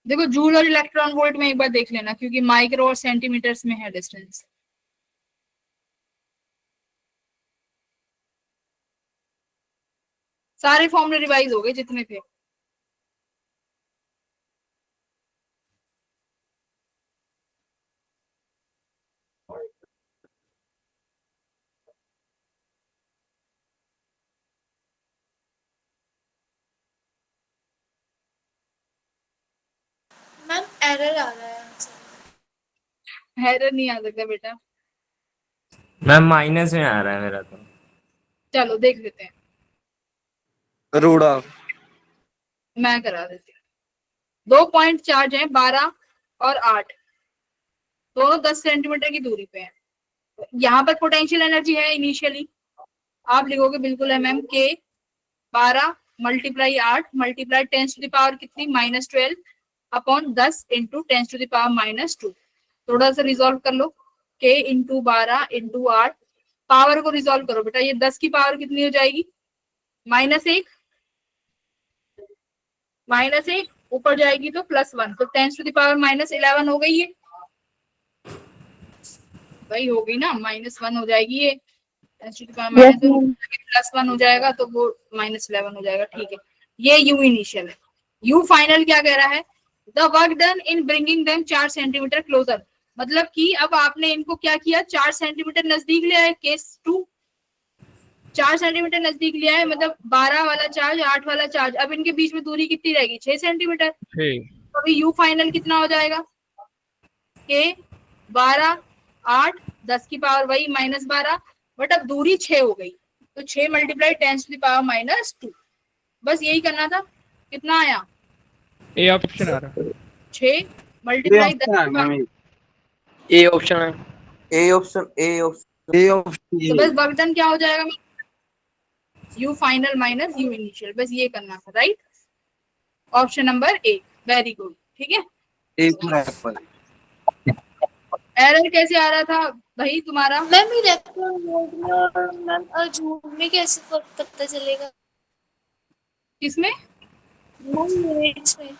देखो जूल और इलेक्ट्रॉन वोल्ट में एक बार देख लेना, क्योंकि माइक्रो और सेंटीमीटर्स में है डिस्टेंस। सारे फॉर्मूले रिवाइज हो गए जितने थे। मैम एरर आ रहा है आंसर। एरर नहीं आ सकता बेटा। मैम माइनस में आ रहा है मेरा तो। चलो देख लेते हैं, अरोड़ा मैं करा देती हूँ। 2 पॉइंट चार्ज है, 12 और 8, दोनों 10 सेंटीमीटर की दूरी पे है। यहाँ पर पोटेंशियल एनर्जी है इनिशियली, आप लिखोगे बिल्कुल है ma'am, k 12 multiply 8 multiply 10 to the power कितनी, -12 upon 10 into 10 to the power -2। थोड़ा सा रिजोल्व कर लो, के इंटू 12 इंटू 8, पावर को रिजोल्व करो बेटा। ये 10 की पावर कितनी हो जाएगी, -1, -1 ऊपर जाएगी तो +1, तो 10 टू द पावर -11 हो गई है भाई, हो गई ना, -1 हो जाएगी ये। 10 to the power yes minus ma'am. +1 हो जाएगा तो वो -11 हो जाएगा, ठीक है। ये यू इनिशियल है। यू फाइनल क्या कह रहा है, the work done in bringing them 4 centimetre closer. मतलब कि अब आपने इनको क्या किया, 4 सेंटीमीटर नजदीक ले आए, केस 2 4 सेंटीमीटर नजदीक लिया है, मतलब 12 वाला चार्ज 8 वाला चार्ज। अब इनके बीच में दूरी कितनी रहेगी, 6 सेंटीमीटर। तो अभी यू फाइनल कितना हो जाएगा, के 12 8 10 की पावर वही -12, बट अब दूरी 6 हो गई, तो 6 मल्टीप्लाई 10 टू द पावर -2। बस यही करना था। कितना आया, ए ऑप्शन आ रहा है। 6 ये मल्टीप्लाई ऑप्शन है मैम, ए ऑप्शन है। ए ऑप्शन ए ऑप्शन ये ऑप्शन तो बस वर्क डन क्या हो जाएगा, you final minus you initial, बस ये करना था, राइट। ऑप्शन नंबर ए, वेरी गुड, ठीक है। एक पर एरर कैसे आ रहा था भाई तुम्हारा, मैम इलेक्ट्रॉन वोल्ट में और मैम जूल में कैसे फर्क पता चलेगा? किसमें, मैम यूनिट्स में।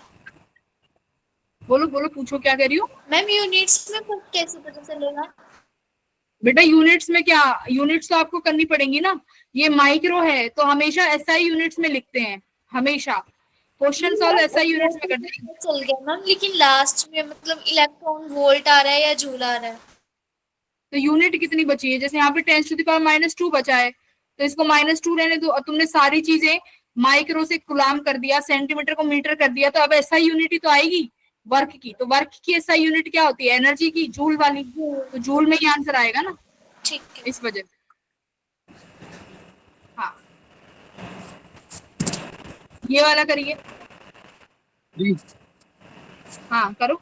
बोलो बोलो, पूछो क्या कह रही हो मैम यूनिट्स में फर्क कैसे पता चलेगा? बेटा। यूनिट्स में क्या, यूनिट्स तो आपको करनी पड़ेंगी ना। ये माइक्रो है तो हमेशा एसआई यूनिट्स में लिखते हैं, हमेशा क्वेश्चन सॉल्व एसआई यूनिट्स में करते हैं। पता चल गया मैम, लेकिन लास्ट में मतलब इलेक्ट्रॉन वोल्ट आ रहा है या जूल आ रहा है? तो यूनिट कितनी बची है, जैसे यहाँ पे 10 टू द पावर -2 बचा है, तो इसको -2 रहने दो। और तुमने सारी चीजें माइक्रो से गुलाम कर दिया, सेंटीमीटर को मीटर कर दिया, तो अब एसआई यूनिट ही तो आएगी वर्क की। तो वर्क की एसआई यूनिट क्या होती है, एनर्जी की, जूल वाली। तो जूल में ही आंसर आएगा ना, ठीक है। इस वजह से। हाँ, ये वाला करिए। हाँ करो।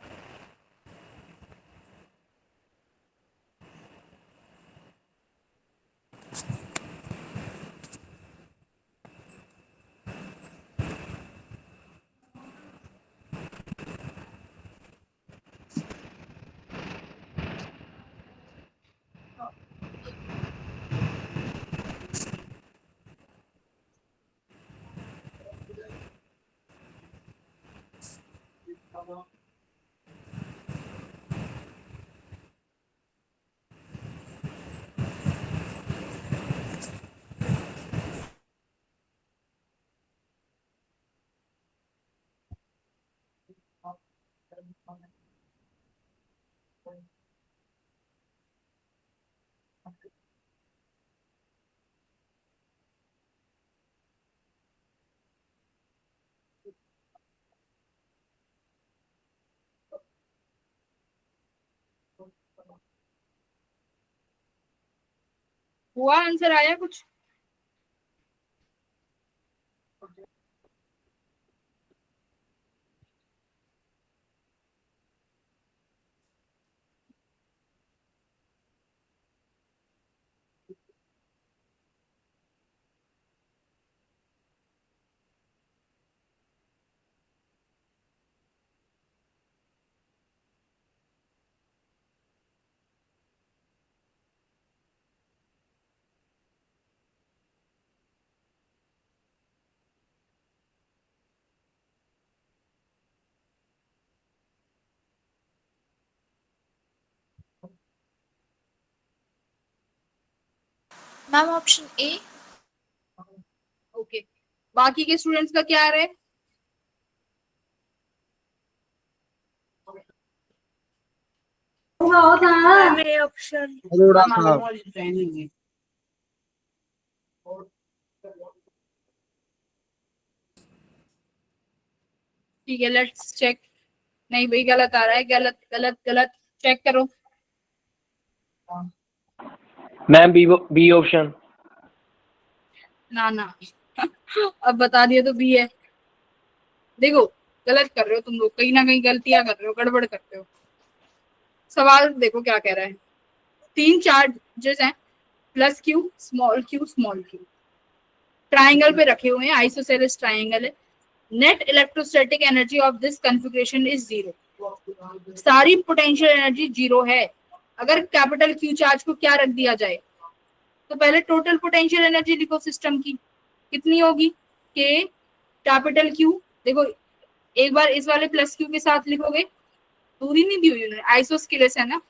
हुआ, आंसर आया कुछ। Ma'am option A. ओके, बाकी के स्टूडेंट्स का क्या है? Ma'am A option. अरोड़ा था। ठीक है, लेट्स चेक। नहीं भाई, गलत आ रहा है, गलत गलत गलत, चेक करो। Ma'am b option. ना ना अब बता दिया तो बी है। देखो, गलत कर रहे हो तुम लोग, कहीं ना कहीं गलतियां कर रहे हो, गड़बड़ करते हो। सवाल देखो क्या कह रहा है। 3 चार्जेस हैं, plus Q small Q small Q, triangle पे रखे हुए हैं, आइसोसेलेस ट्राइंगल है। Net electrostatic energy of this configuration is 0। सारी पोटेंशियल एनर्जी 0 है। अगर कैपिटल क्यू चार्ज को क्या रख दिया जाए, तो पहले टोटल पोटेंशियल एनर्जी लिखो सिस्टम की, कितनी होगी? के कैपिटल क्यू, देखो एक बार इस वाले प्लस क्यू के साथ लिखोगे, दूरी नहीं दी हुई उन्होंने, आइसोस्केलेस है ना,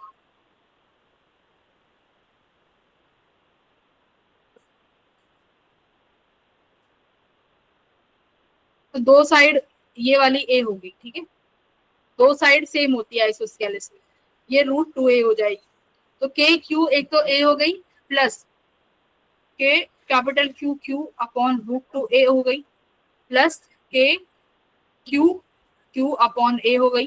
तो दो साइड ये वाली ए होगी, ठीक है, दो साइड सेम होती है आइसोस्केलेस में, ये √2a हो जाएगी। तो के क्यू एक तो ए हो गई, प्लस के capital Q Q upon √2a हो गई, प्लस के क्यू क्यू अपॉन ए हो गई।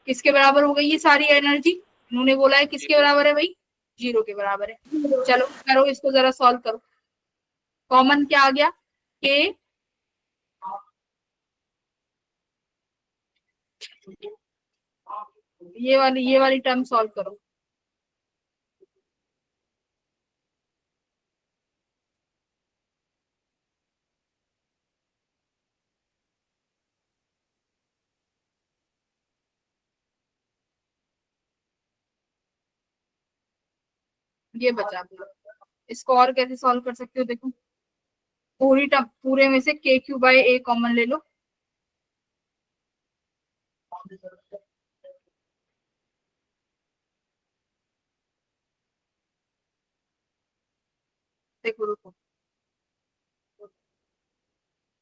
किसके बराबर हो गई ये सारी एनर्जी? इन्होंने बोला है किसके बराबर है भाई? 0 के बराबर है। चलो करो इसको, जरा सॉल्व करो। कॉमन क्या आ गया? के ये वाली टर्म सॉल्व करो। ये बचा दो। इसको और कैसे सॉल्व कर सकते हो? देखो, पूरी टर्म, पूरे में से के क्यू बाय ए कॉमन ले लो, देखो रुको,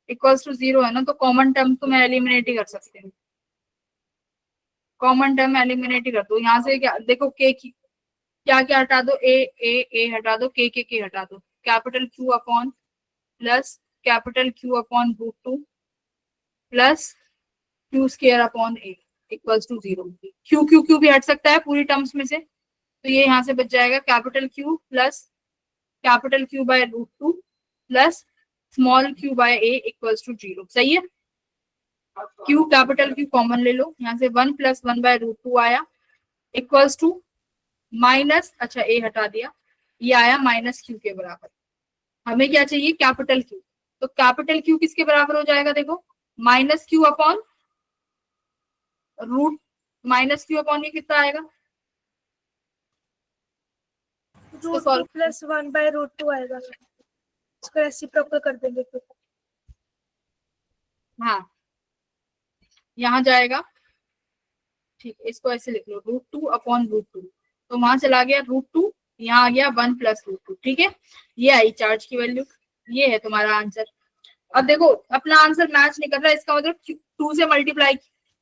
इक्वल्स टू 0 है ना, तो कॉमन टर्म तो मैं एलिमिनेट ही कर सकती हूँ। कॉमन टर्म एलिमिनेट ही कर दो यहाँ से। क्या देखो, के की क्या क्या हटा दो, ए हटा दो, के हटा दो, capital q upon plus capital q upon √2 plus q square upon a equals to 0। Q q q भी हट सकता है पूरी टर्म्स में से, तो ये यहाँ से बच जाएगा capital q plus capital Q by √2 plus small q by a equals to 0। सही है। क्यू कैपिटल क्यू कॉमन ले लो, यहाँ से 1 + 1 बाय √2 आया, इक्वल्स टू माइनस, अच्छा ए हटा दिया, ये आया माइनस क्यू के बराबर। हमें क्या चाहिए? Capital q. तो कैपिटल क्यू किसके बराबर हो जाएगा? देखो, minus q upon root, minus q upon ये कितना आएगा? √2 + 1 बाय √2 आएगा। इसको रेसिप्रोकल कर देंगे फिर। हाँ, यहाँ जाएगा, ठीक है, इसको ऐसे लिख लो, √2 अपॉन √2, तो वहां चला गया √2, यहाँ आ गया 1 + √2। ठीक है, ये आई चार्ज की वैल्यू, ये है तुम्हारा आंसर। अब देखो, अपना आंसर मैच नहीं कर रहा, इसका मतलब 2 से मल्टीप्लाई,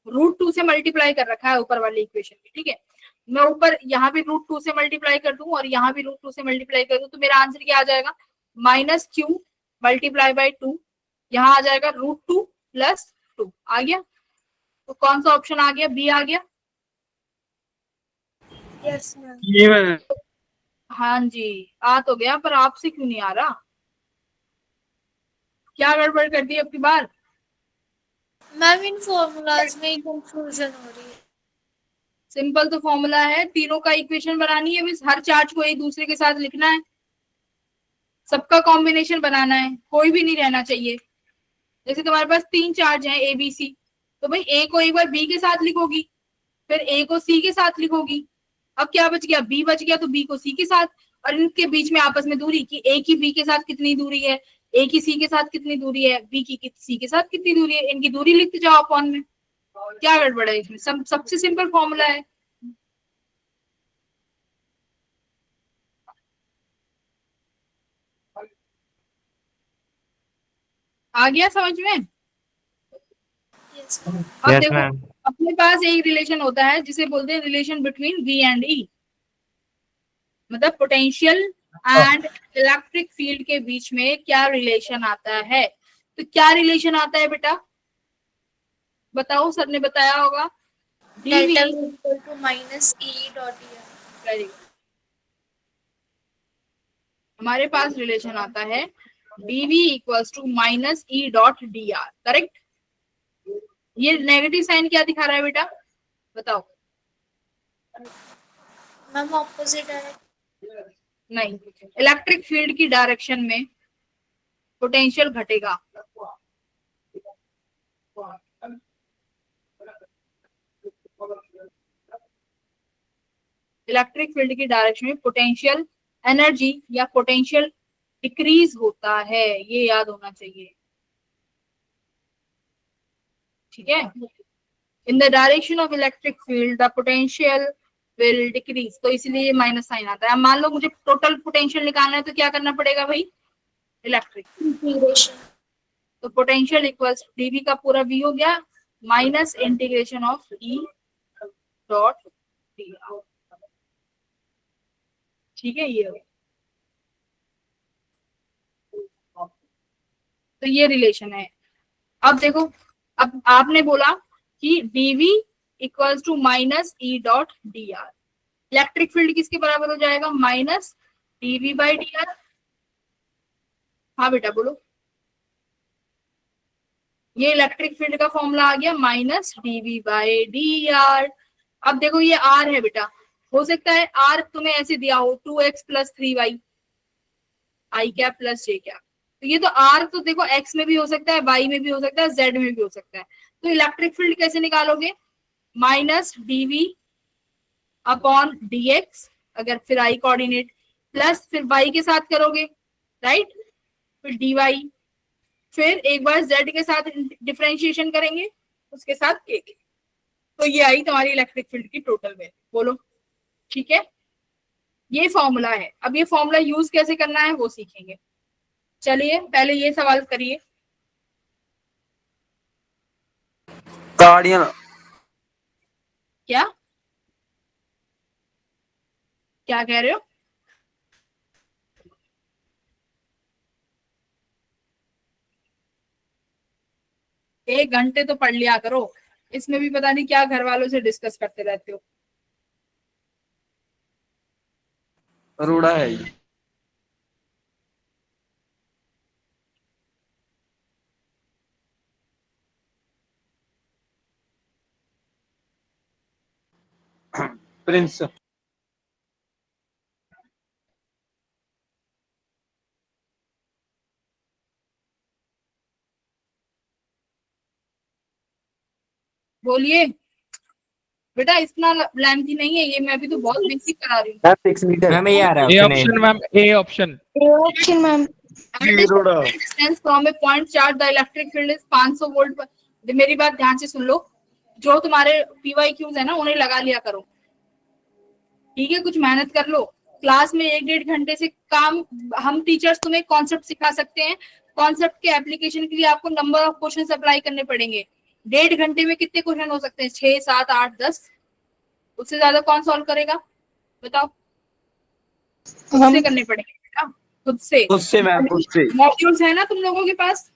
√2 से मल्टीप्लाई कर रखा है ऊपर वाली इक्वेशन में। ठीक है, मैं ऊपर यहाँ भी √2 से मल्टीप्लाई कर दूं और यहाँ भी √2 से मल्टीप्लाई कर दूं, तो मेरा आंसर क्या आ जाएगा? -q मल्टीप्लाई बाय 2, यहाँ आ जाएगा √2 + 2 आ गया। तो कौन सा ऑप्शन आ गया? बी आ गया। Yes ma'am. ये मैं हाँ जी, आ तो गया, पर आपसे क्यों नहीं आ रहा? क्या गड़बड़ कर दी अब की बार? मैम इन फॉर्मूलाज में ही कंफ्यूजन हो रही है। सिंपल तो फॉर्मूला है, तीनों का इक्वेशन बनानी है, बस हर चार्ज को एक दूसरे के साथ लिखना है, सबका कॉम्बिनेशन बनाना है, कोई भी नहीं रहना चाहिए। जैसे तुम्हारे पास 3 चार्ज हैं ए बी सी, तो भाई ए को एक बार बी के साथ लिखोगी, फिर ए को सी के साथ लिखोगी। अब क्या बच गया? बी बच गया, तो बी को सी के साथ, और इनके बीच में आपस में दूरी, कि ए की बी के साथ कितनी दूरी है, ए की सी के साथ कितनी दूरी है, बी की सी के साथ कितनी दूरी है, इनकी दूरी लिखते जाओ अपॉन में। क्या गड़बड़ है इसमें? सबसे सिंपल फॉर्मूला है। आ गया समझ में? यस अब यस देखो, मैम। अपने पास एक रिलेशन होता है जिसे बोलते हैं relation between V and E, मतलब पोटेंशियल एंड इलेक्ट्रिक फील्ड के बीच में क्या रिलेशन आता है? तो क्या रिलेशन आता है बेटा, बताओ, सर ने बताया होगा। dV, delta V equal to minus E dot dr। Very good, हमारे पास रिलेशन आता है dV equals to minus E dot dr, correct. ये नेगेटिव साइन क्या दिखा रहा है बेटा, बताओ? मैम ऑपोजिट है। नहीं, इलेक्ट्रिक फील्ड की डायरेक्शन में पोटेंशियल घटेगा। इलेक्ट्रिक फील्ड की डायरेक्शन में पोटेंशियल एनर्जी या पोटेंशियल डिक्रीज होता है, ये याद होना चाहिए, ठीक है। In the direction of electric field the potential will decrease, तो इसलिए माइनस साइन आता है। अब मान लो मुझे टोटल पोटेंशियल निकालना है तो क्या करना पड़ेगा भाई, इलेक्ट्रिक, इंटीग्रेशन। तो पोटेंशियल इक्वल्स dV का पूरा V हो गया minus integration of E dot dr, ठीक है। ये हो गया, तो ये रिलेशन है। अब देखो, अब आपने बोला कि dV equals to minus E dot dr, electric field किसके बराबर हो जाएगा, माइनस dV बाई dr। हाँ बेटा बोलो, ये इलेक्ट्रिक फील्ड का फॉर्मूला आ गया माइनस dV बाई dr। अब देखो ये r है बेटा, हो सकता है r तुम्हें ऐसे दिया हो 2x प्लस 3y आई कैप प्लस j कैप, तो ये तो r तो देखो x में भी हो सकता है, y में भी हो सकता है, z में भी हो सकता है। तो इलेक्ट्रिक फील्ड कैसे निकालोगे, माइनस dV अपॉन dx, अगर फिर i कोऑर्डिनेट, प्लस फिर y के साथ करोगे, राइट, फिर dy, फिर एक बार z के साथ डिफरेंशिएशन करेंगे, उसके साथ k के, तो ये आई तुम्हारी इलेक्ट्रिक फील्ड की टोटल वैल्यू, बोलो ठीक है। ये फॉर्मूला है, अब ये फॉर्मूला यूज कैसे करना है वो सीखेंगे। चलिए पहले ये सवाल करिए, गार्डियन क्या क्या कह रहे हो, एक घंटे तो पढ़ लिया करो, इसमें भी पता नहीं क्या घर वालों से डिस्कस करते रहते हो। रूड़ा है ये। प्रिंस बोलिए बेटा, इतना लेंथी नहीं है ये, मैं अभी तो बहुत बेसिक करा रही हूँ। मैम 6 मीटर मैम ये आ रहा ए है option ma'am, A option. Option ma'am. Distance from A point charge the electric field is 500 volt पर। मेरी बात ध्यान से सुन लो, जो तुम्हारे PYQs है ना उन्हें लगा लिया करो, ठीक है, कुछ मेहनत कर लो। क्लास में 1-1.5 घंटे से काम, हम टीचर्स तुम्हें कॉन्सेप्ट सिखा सकते हैं, कॉन्सेप्ट के एप्लीकेशन के लिए आपको नंबर ऑफ क्वेश्चन अप्लाई करने पड़ेंगे। 1.5 घंटे में कितने क्वेश्चन हो सकते हैं, 6, 7, 8, 10, उससे ज्यादा कौन सॉल्व करेगा बताओ, खुद से करने पड़ेंगे बेटा, खुद से। उससे मैम उससे मॉड्यूल्स है ना तुम लोगों के पास,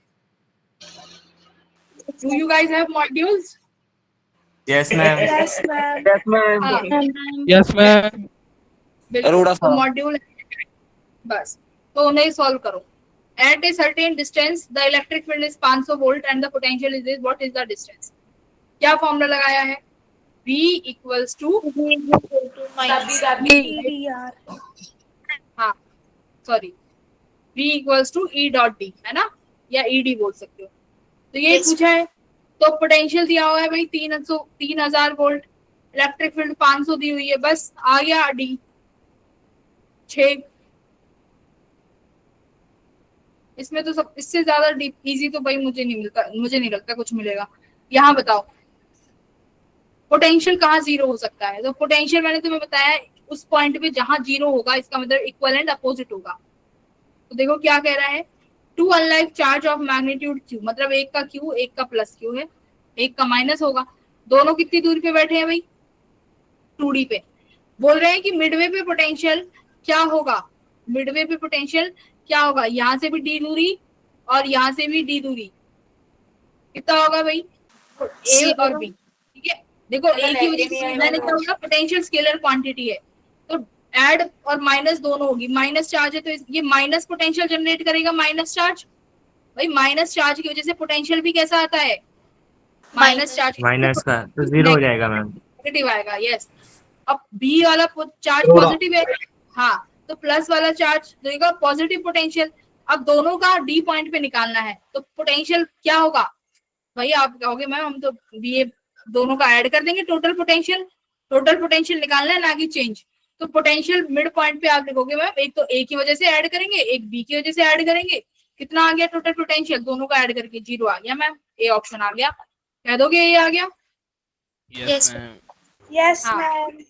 do you guys have modules? Yes ma'am. Yes ma'am. Yes ma'am हाँ यस मैम। अरोड़ा बिल्कुल, तो साहब। मॉड्यूल बस, तो उन्हें सॉल्व करो। At a certain distance, the electric field is 500 volt and the potential is this. What is the distance? क्या formula लगाया है, V equals to EDR। हाँ sorry, V equals to E dot D है ना, या ED बोल सकते हो। तो ये Yes. पूछा है, तो पोटेंशियल दिया हुआ है भाई 3000 वोल्ट, इलेक्ट्रिक फील्ड 500 दी हुई है, बस आ गया D 6। इसमें तो सब, इससे ज्यादा डीप इजी तो भाई मुझे नहीं लगता कुछ मिलेगा। यहाँ बताओ पोटेंशियल कहाँ जीरो हो सकता है, तो पोटेंशियल मैंने तुम्हें बताया उस पॉइंट पे जहां जीरो होगा, इसका मतलब इक्वल एंड अपोजिट होगा। तो देखो क्या कह रहा है, two unlike charge of magnitude q, मतलब एक का क्यू एक का प्लस क्यू है, एक का माइनस होगा। दोनों कितनी दूरी पे बैठे हैं भाई, 2D पे। बोल रहे हैं कि मिडवे पे पोटेंशियल क्या होगा, मिडवे पे पोटेंशियल क्या होगा, यहाँ से भी डी दूरी और यहाँ से भी डी दूरी, कितना होगा भाई, ए और बी, ठीक है। देखो ए की वजह से मैंने क्या होगा, पोटेंशियल स्केलर क्वांटिटी है, तो ऐड और माइनस दोनों होगी, माइनस चार्ज है तो ये माइनस पोटेंशियल जनरेट करेगा, माइनस चार्ज। भाई माइनस चार्ज की वजह से पोटेंशियल भी कैसा आता है, माइनस चार्ज, माइनस का तो 0 हो जाएगा मैम। नेगेटिव आएगा, यस। अब बी वाला चार्ज थोड़ा। पॉजिटिव है, हाँ, तो प्लस वाला चार्ज देगा पॉजिटिव पोटेंशियल। अब दोनों का डी पॉइंट पे निकालना है, तो पोटेंशियल क्या होगा भाई, आप कहोगे मैम हम तो ये दोनों का ऐड कर देंगे, टोटल पोटेंशियल निकालना है, ना कि चेंज। तो पोटेंशियल मिड पॉइंट पे आप लिखोगे मैम, एक तो ए की वजह से ऐड करेंगे, एक बी की वजह से ऐड करेंगे, कितना आ गया टोटल पोटेंशियल, दोनों का ऐड करके 0 आ गया मैम, ए ऑप्शन आ गया, कह दोगे ये आ गया। Yes, Yes, हाँ। ma'am.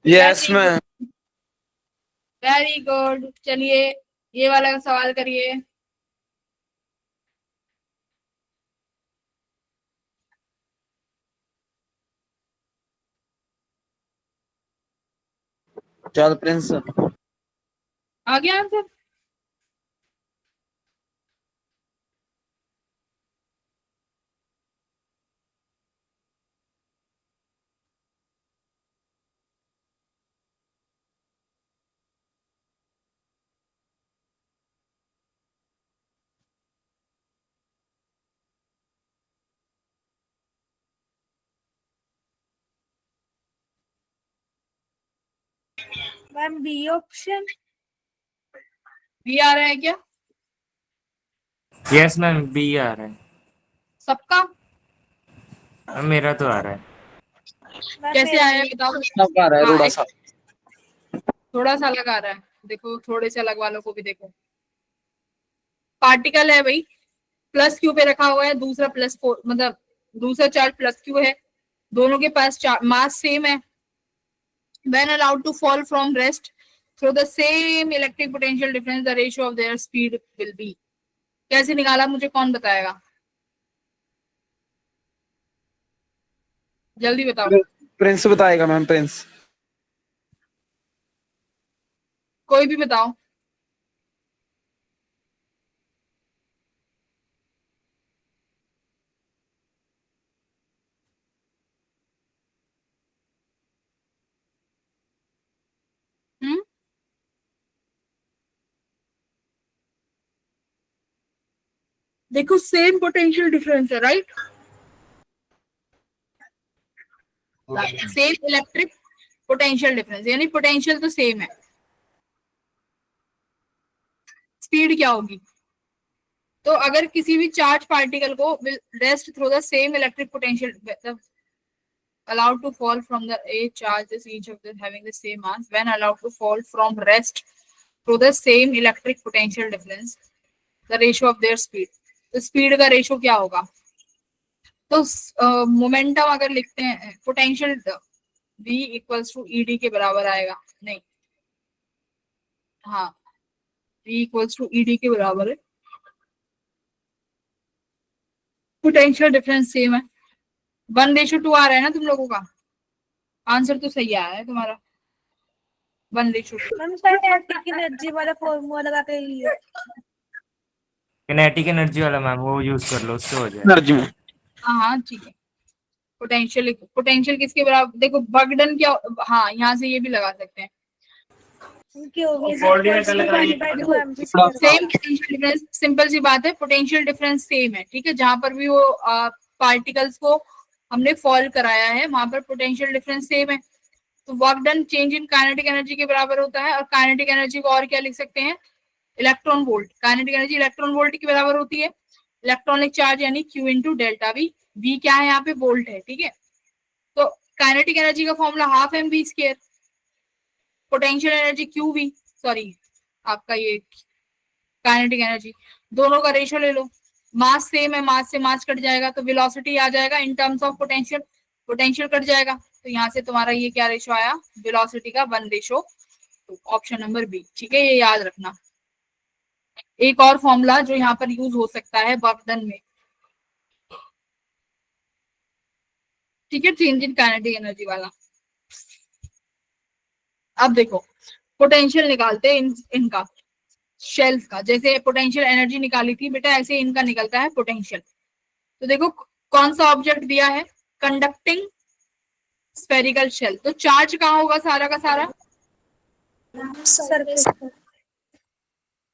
Yes ma'am. Very good, चलिए ये वाला सवाल करिए। चल प्रिंस। आ गया answer, Ma'am, B option. B आ रहा है क्या यस मैम, बी आ रहा है सबका, मैम, मेरा तो आ रहा है। Ma'am, कैसे मेरा आया भी। बताओ। सब आ रहा है रोड़ा सा। थोड़ा सा अलग आ रहा है, देखो थोड़े से अलग वालों को भी देखो। पार्टिकल है भाई, प्लस क्यू पे रखा हुआ है, दूसरा प्लस 4, मतलब दूसरा चार्ज प्लस क्यू है, दोनों के पास मास सेम है। when allowed to fall from rest through the same electric potential difference, the ratio of their speed will be, कैसे निकाला मुझे कौन बताएगा, जल्दी बताओ, प्रिंस बताएगा मैम, प्रिंस। कोई भी बताओ। हम्म, देखो सेम पोटेंशियल डिफरेंस है, right, same electric potential difference, यानी पोटेंशियल तो सेम है, स्पीड क्या होगी। तो अगर किसी भी चार्ज पार्टिकल को rest through the same electric potential allowed to fall from the a charges, each of them having the same mass, when allowed to fall from rest through the same electric potential difference, the ratio of their speed, तो speed का ratio क्या होगा। तो momentum अगर लिखते हैं, potential v equals to ed के बराबर आएगा, नहीं, हाँ, v इक्वल्स टू ed के बराबर है, पोटेंशियल डिफरेंस सेम है, 1:2 आ रहा है ना तुम लोगों का, आंसर तो सही आया है तुम्हारा, 1:2। Ma'am, kinetic energy वाला formula लगा के लियो. किनेटिक एनर्जी वाला मैम वो यूज कर लो, उससे हो जाए। एनर्जी में। हाँ हाँ ठीक है, पोटेंशियल किसके बराबर, देखो बगडन क्या, हाँ यहाँ से ये भी लगा सकते हैं, क्योंकि obviously 1/2 mg square. Same potential difference, simple सी बात है, पोटेंशियल डिफरेंस सेम है, ठीक है, जहां पर भी वो पार्टिकल्स को हमने फॉल कराया है वहां पर पोटेंशियल डिफरेंस सेम है, तो work done change in kinetic energy के बराबर होता है, और काइनेटिक एनर्जी को और क्या लिख सकते हैं, electron volt, kinetic energy electron volt के बराबर होती है, इलेक्ट्रॉनिक चार्ज यानी Q into delta we, V क्या है यहाँ पे वोल्ट है, ठीक है, तो काइनेटिक एनर्जी का formula half mv square, potential energy QV, sorry आपका ये काइनेटिक एनर्जी, दोनों का रेशियो ले लो, मास सेम है, मास से मास कट जाएगा तो वेलोसिटी आ जाएगा in terms of potential, potential cut जाएगा, तो यहाँ से तुम्हारा ये क्या रेशो आया, वेलोसिटी का 1:2, ऑप्शन नंबर बी, ठीक है, ये याद रखना। एक और फॉर्मूला जो यहाँ पर यूज हो सकता है वर्क डन में, ठीक है, चेंज इन काइनेटिक एनर्जी वाला। अब देखो पोटेंशियल निकालते हैं इनका शेल्स का, जैसे पोटेंशियल एनर्जी निकाली थी बेटा, ऐसे इनका निकलता है पोटेंशियल। तो देखो कौन सा ऑब्जेक्ट दिया है, कंडक्टिंग स्फेरिकल शेल, तो चार्ज कहाँ होगा सारा का सारा, surface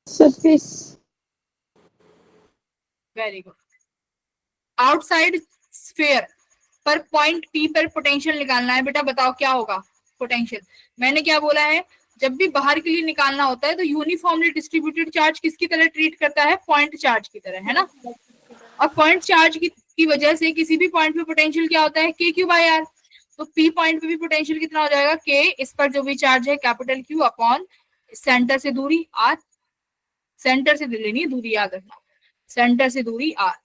surface very good. Outside sphere पर पॉइंट पी पर पोटेंशियल निकालना है बेटा, बताओ क्या होगा पोटेंशियल। मैंने क्या बोला है, जब भी बाहर के लिए निकालना होता है तो यूनिफॉर्मली डिस्ट्रीब्यूटेड चार्ज किसकी तरह ट्रीट करता है, पॉइंट चार्ज की तरह, है ना। अब पॉइंट चार्ज की वजह से किसी भी पॉइंट पे पोटेंशियल क्या होता है, के क्यू बाई आर। तो पी पॉइंट पे भी पोटेंशियल कितना हो जाएगा, के, इस पर जो भी चार्ज है कैपिटल क्यू अपॉन सेंटर से दूरी आर, सेंटर से लेनी है दूरी, याद रखना, सेंटर से दूरी आर।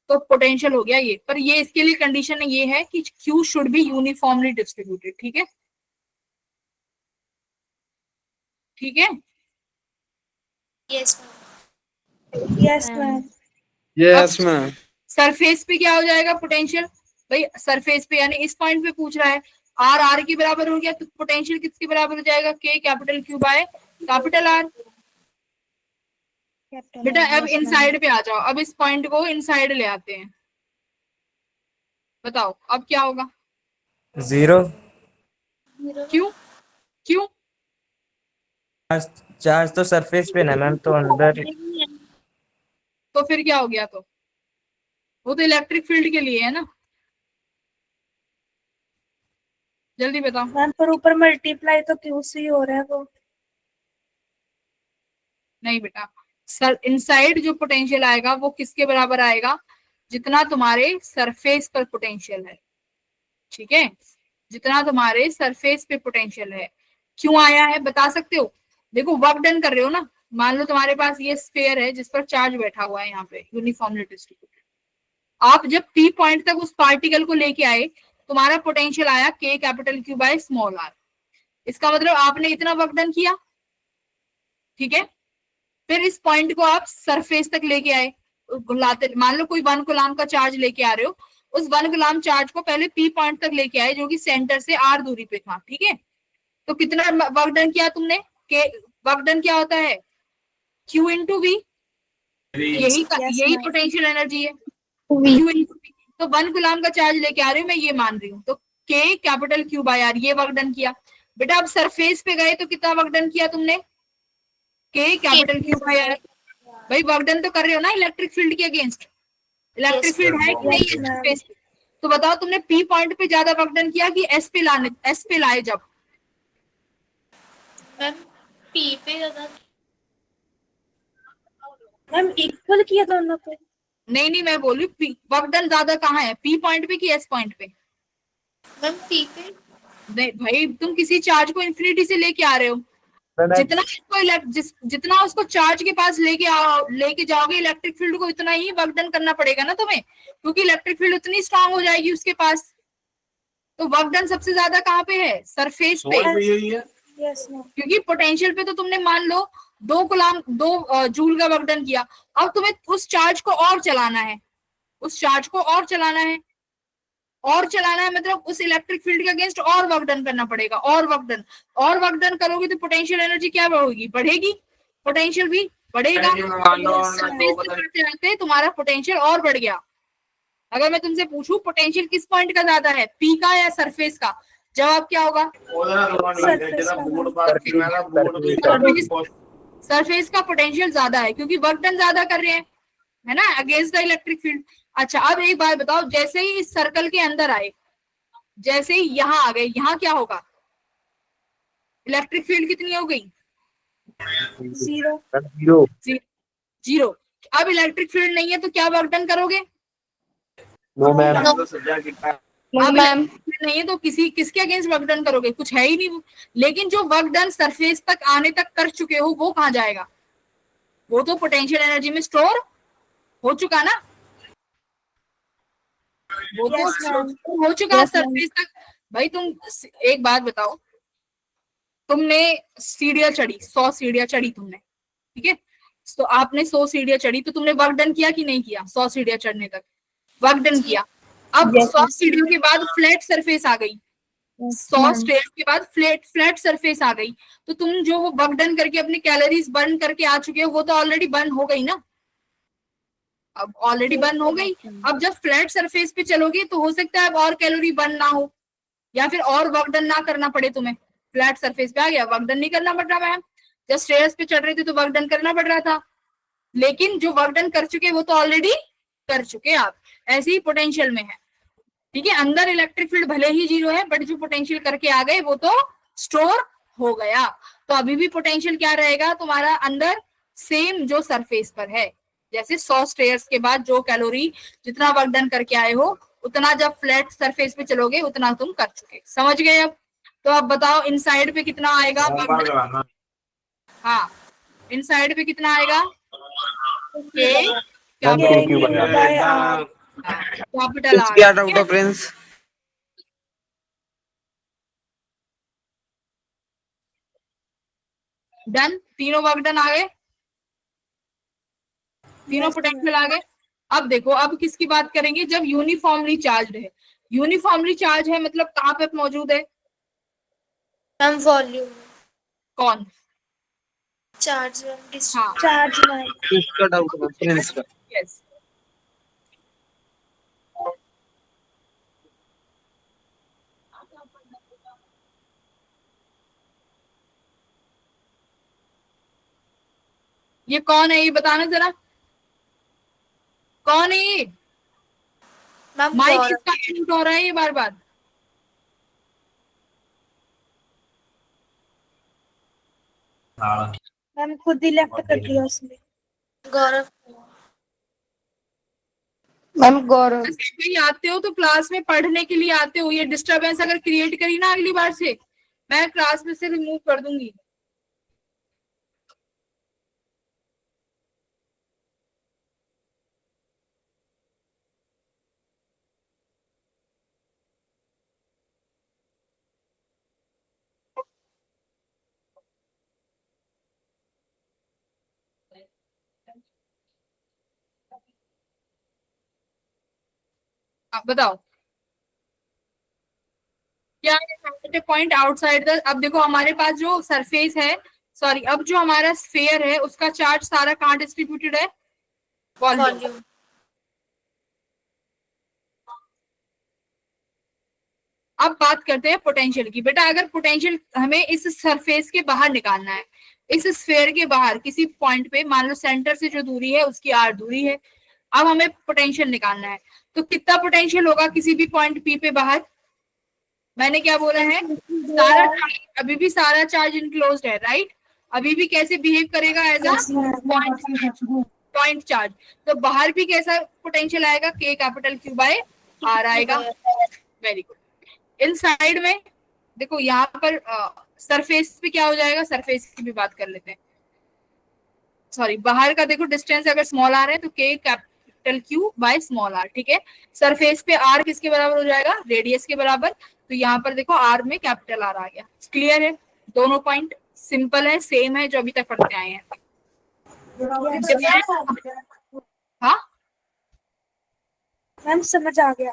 तो पोटेंशियल हो गया ये, पर ये इसके लिए कंडीशन ये है कि Q should be uniformly distributed, ठीक है, ठीक है। Yes yes ma'am yes ma'am. Surface पे क्या हो जाएगा पोटेंशियल, भाई सरफेस पे यानी इस पॉइंट पे पूछ रहा है, आर आर के बराबर हो गया, तो पोटेंशियल किसके बराबर हो जाएगा, k capital Q by capital r. बेटा अब इनसाइड पे आ जाओ, अब इस पॉइंट को इनसाइड ले आते हैं, बताओ अब क्या होगा, 0। क्यों क्यों, चार्ज तो सरफेस पे ना मैम, तो अंदर। तो फिर क्या हो गया, तो वो तो इलेक्ट्रिक फील्ड के लिए है ना, जल्दी बताओ। मैम पर ऊपर मल्टीप्लाई तो क्यू से ही हो रहा है वो। नहीं बेटा, सर इनसाइड जो पोटेंशियल आएगा वो किसके बराबर आएगा, जितना तुम्हारे सरफेस पर पोटेंशियल है, ठीक है, जितना तुम्हारे सरफेस पे पोटेंशियल है। क्यों आया है बता सकते हो, देखो वर्क डन कर रहे हो ना, मान लो तुम्हारे पास ये स्फीयर है जिस पर चार्ज बैठा हुआ है यहाँ पे यूनिफॉर्मली डिस्ट्रीब्यूटेड, आप जब पी पॉइंट तक उस पार्टिकल को लेके आए, तुम्हारा पोटेंशियल आया K capital Q by small R, इसका मतलब आपने इतना वर्क डन किया, ठीक है। फिर इस पॉइंट को आप सरफेस तक लेके आए, लाते, मान लो कोई 1 कूलम का चार्ज लेके आ रहे हो, उस 1 कूलम चार्ज को पहले पी पॉइंट तक लेके आए जो कि सेंटर से आर दूरी पे था, ठीक है। तो कितना वर्क डन किया तुमने, के वर्क डन क्या होता है, क्यू इंटू वी, यही पोटेंशियल एनर्जी है, क्यू इंटू वी। तो 1 कूलम का चार्ज लेके आ रही हूँ मैं, ये मान रही हूँ, तो के कैपिटल क्यू बाय आर, ये वर्क डन किया। बेटा अब सरफेस पे गए तो कितना वर्क डन किया तुमने, के कैपिटल क्यू बाय आर। भाई वर्क डन तो कर रहे हो ना इलेक्ट्रिक फील्ड के अगेंस्ट, इलेक्ट्रिक फील्ड है कि नहीं है सरफेस पे, तो बताओ तुमने पी पॉइंट पे ज्यादा वर्क डन किया कि एस पे लाए जब, मैम पी पे ज्यादा। मैम इक्वल किया दोनों पे। नहीं नहीं मैं बोल रही हूँ वर्क डन ज्यादा कहाँ है, पी पॉइंट पे कि एस पॉइंट पे। मैम पी पे। नहीं भाई तुम किसी चार्ज को इन्फिनिटी से लेके आ रहे हो, जितना उसको चार्ज के पास लेके जाओगे इलेक्ट्रिक फील्ड को, इतना ही वर्क डन करना पड़ेगा ना तुम्हें, क्योंकि इलेक्ट्रिक फील्ड उतनी स्ट्रांग हो जाएगी उसके पास। तो वर्क डन सबसे ज्यादा कहाँ पे है, सरफेस पे, यस मैम। क्योंकि पोटेंशियल पे तो तुमने मान लो 2 जूल का वर्क डन किया, अब तुम्हें उस चार्ज को और चलाना है, उस चार्ज को और चलाना है, और चलाना है मतलब उस इलेक्ट्रिक फील्ड के अगेंस्ट और वर्क डन करना पड़ेगा, और वर्क डन करोगे तो पोटेंशियल एनर्जी क्या होगी, बढ़ेगी, पोटेंशियल भी बढ़ेगा, सरफेस पे चढ़ते रहते तुम्हारा पोटेंशियल और बढ़ गया। अगर मैं तुमसे पूछूं पोटेंशियल किस पॉइंट का ज्यादा है, पी का या सरफेस का, जवाब क्या होगा, सरफेस का पोटेंशियल ज्यादा है, क्योंकि वर्क डन ज्यादा कर रहे हैं, है ना, अगेंस्ट द इलेक्ट्रिक फील्ड। अच्छा अब एक बात बताओ, जैसे ही इस सर्कल के अंदर आए, जैसे ही यहाँ आ गए, यहाँ क्या होगा, इलेक्ट्रिक फील्ड कितनी हो गई, 0 0। अब इलेक्ट्रिक फील्ड नहीं है तो क्या वर्क डन करोगे, नो मैम। अब नहीं है तो किसके अगेंस्ट वर्क डन करोगे, कुछ है ही नहीं। लेकिन जो वर्क डन सरफेस तक आने तक कर चुके हो वो कहाँ जाएगा, वो तो पोटेंशियल एनर्जी में स्टोर हो चुका ना, वो तो हो चुका सरफेस तक। भाई तुम एक बात बताओ, तुमने सीढ़ियां चढ़ी 100 सीढ़ियां चढ़ी तुमने, ठीक है, तो आपने 100 सीढ़ियां चढ़ी तो तुमने वर्क डन किया कि नहीं किया? 100 सीढ़ियां चढ़ने तक वर्क डन किया। अब 100 सीढ़ियों के बाद फ्लैट सरफेस आ गई, 100 स्टेयर्स के बाद फ्लैट सरफेस आ गई, तो तुम जो वो वर्क डन करके अपनी कैलोरीज बर्न करके आ चुके हो वो तो ऑलरेडी बर्न हो गई ना, अब ऑलरेडी बर्न हो गई। अब जब फ्लैट सरफेस पे चलोगे तो हो सकता है अब और कैलोरी बर्न ना हो या फिर और वर्क डन ना करना पड़े तुम्हें। फ्लैट सरफेस पे आ गया, वर्क डन नहीं करना पड़ रहा मैम, जब स्टेयर्स पे चढ़ रहे थे तो वर्क डन करना पड़ रहा था, लेकिन जो वर्क डन कर चुके वो तो ऑलरेडी कर चुके आप। ऐसे ही पोटेंशियल में है, ठीक है, अंदर इलेक्ट्रिक फील्ड भले ही 0 है बट जो पोटेंशियल करके आ गए वो तो स्टोर हो गया। तो अभी भी पोटेंशियल क्या रहेगा तुम्हारा अंदर, सेम जो सरफेस पर है। जैसे 100 स्टेयर्स के बाद जो कैलोरी जितना वर्क डन करके आए हो उतना जब फ्लैट सरफेस पे चलोगे उतना तुम कर चुके। समझ गए? अब तो अब बताओ इनसाइड पे कितना आएगा? हाँ, इनसाइड पे कितना आएगा? Capital Get out of range. Done, तीनों वर्क डन आ गए, तीनों पोटेंशियल आ गए। अब देखो अब किसकी बात करेंगे, जब यूनिफॉर्मली चार्ज है। यूनिफॉर्मली चार्ज है मतलब कहाँ पे मौजूद है? मैम वॉल्यूम, कौन? चार्ज, हाँ, चार्ज मैम। इसका डाउट है फ्रेंड्स का। यस। ये कौन है, ये बताना जरा, कौन है ये? मैम माइक गौरव, किसका म्यूट हो रहा है ये बार बार? मैम खुद ही लेफ्ट कर दिया उसने। गौरव, मैम गौरव। कहीं आते हो तो क्लास में पढ़ने के लिए आते हो, ये डिस्टरबेंस अगर क्रिएट करी ना अगली बार से मैं क्लास में से रिमूव कर दूंगी। आप बताओ क्या है पॉइंट आउटसाइड द। अब देखो हमारे पास जो सरफेस है, सॉरी अब जो हमारा स्फीयर है उसका चार्ज सारा कहाँ डिस्ट्रीब्यूटेड है? वॉल्यूम। वॉल्यूम, अब बात करते हैं पोटेंशियल की। बेटा अगर पोटेंशियल हमें इस सरफेस के बाहर निकालना है, इस स्फीयर के बाहर किसी पॉइंट पे, मान लो सेंटर से जो दूरी है उसकी r दूरी है, अब हमें पोटेंशियल निकालना है तो कितना पोटेंशियल होगा किसी भी पॉइंट P पे बाहर? मैंने क्या बोला है, सारा चार्ज, अभी भी सारा चार्ज इनक्लोज्ड है, राइट? अभी भी कैसे बिहेव करेगा एज अ पॉइंट चार्ज। तो बाहर भी कैसा पोटेंशियल आएगा, K capital Q by R आएगा। Very good. इनसाइड में देखो यहाँ पर सरफेस पे क्या हो जाएगा, सरफेस की भी बात कर लेते हैं। सॉरी, बाहर का देखो डिस्टेंस अगर स्मॉल r है तो K capital Q by small r, ठीक है। सरफेस पे r किसके बराबर हो जाएगा, रेडियस के बराबर। तो यहाँ पर देखो r में कैपिटल R आ गया। क्लियर है? दोनों पॉइंट सिंपल है, सेम है जो अभी तक पढ़ते आए हैं। हाँ मैम समझ आ गया।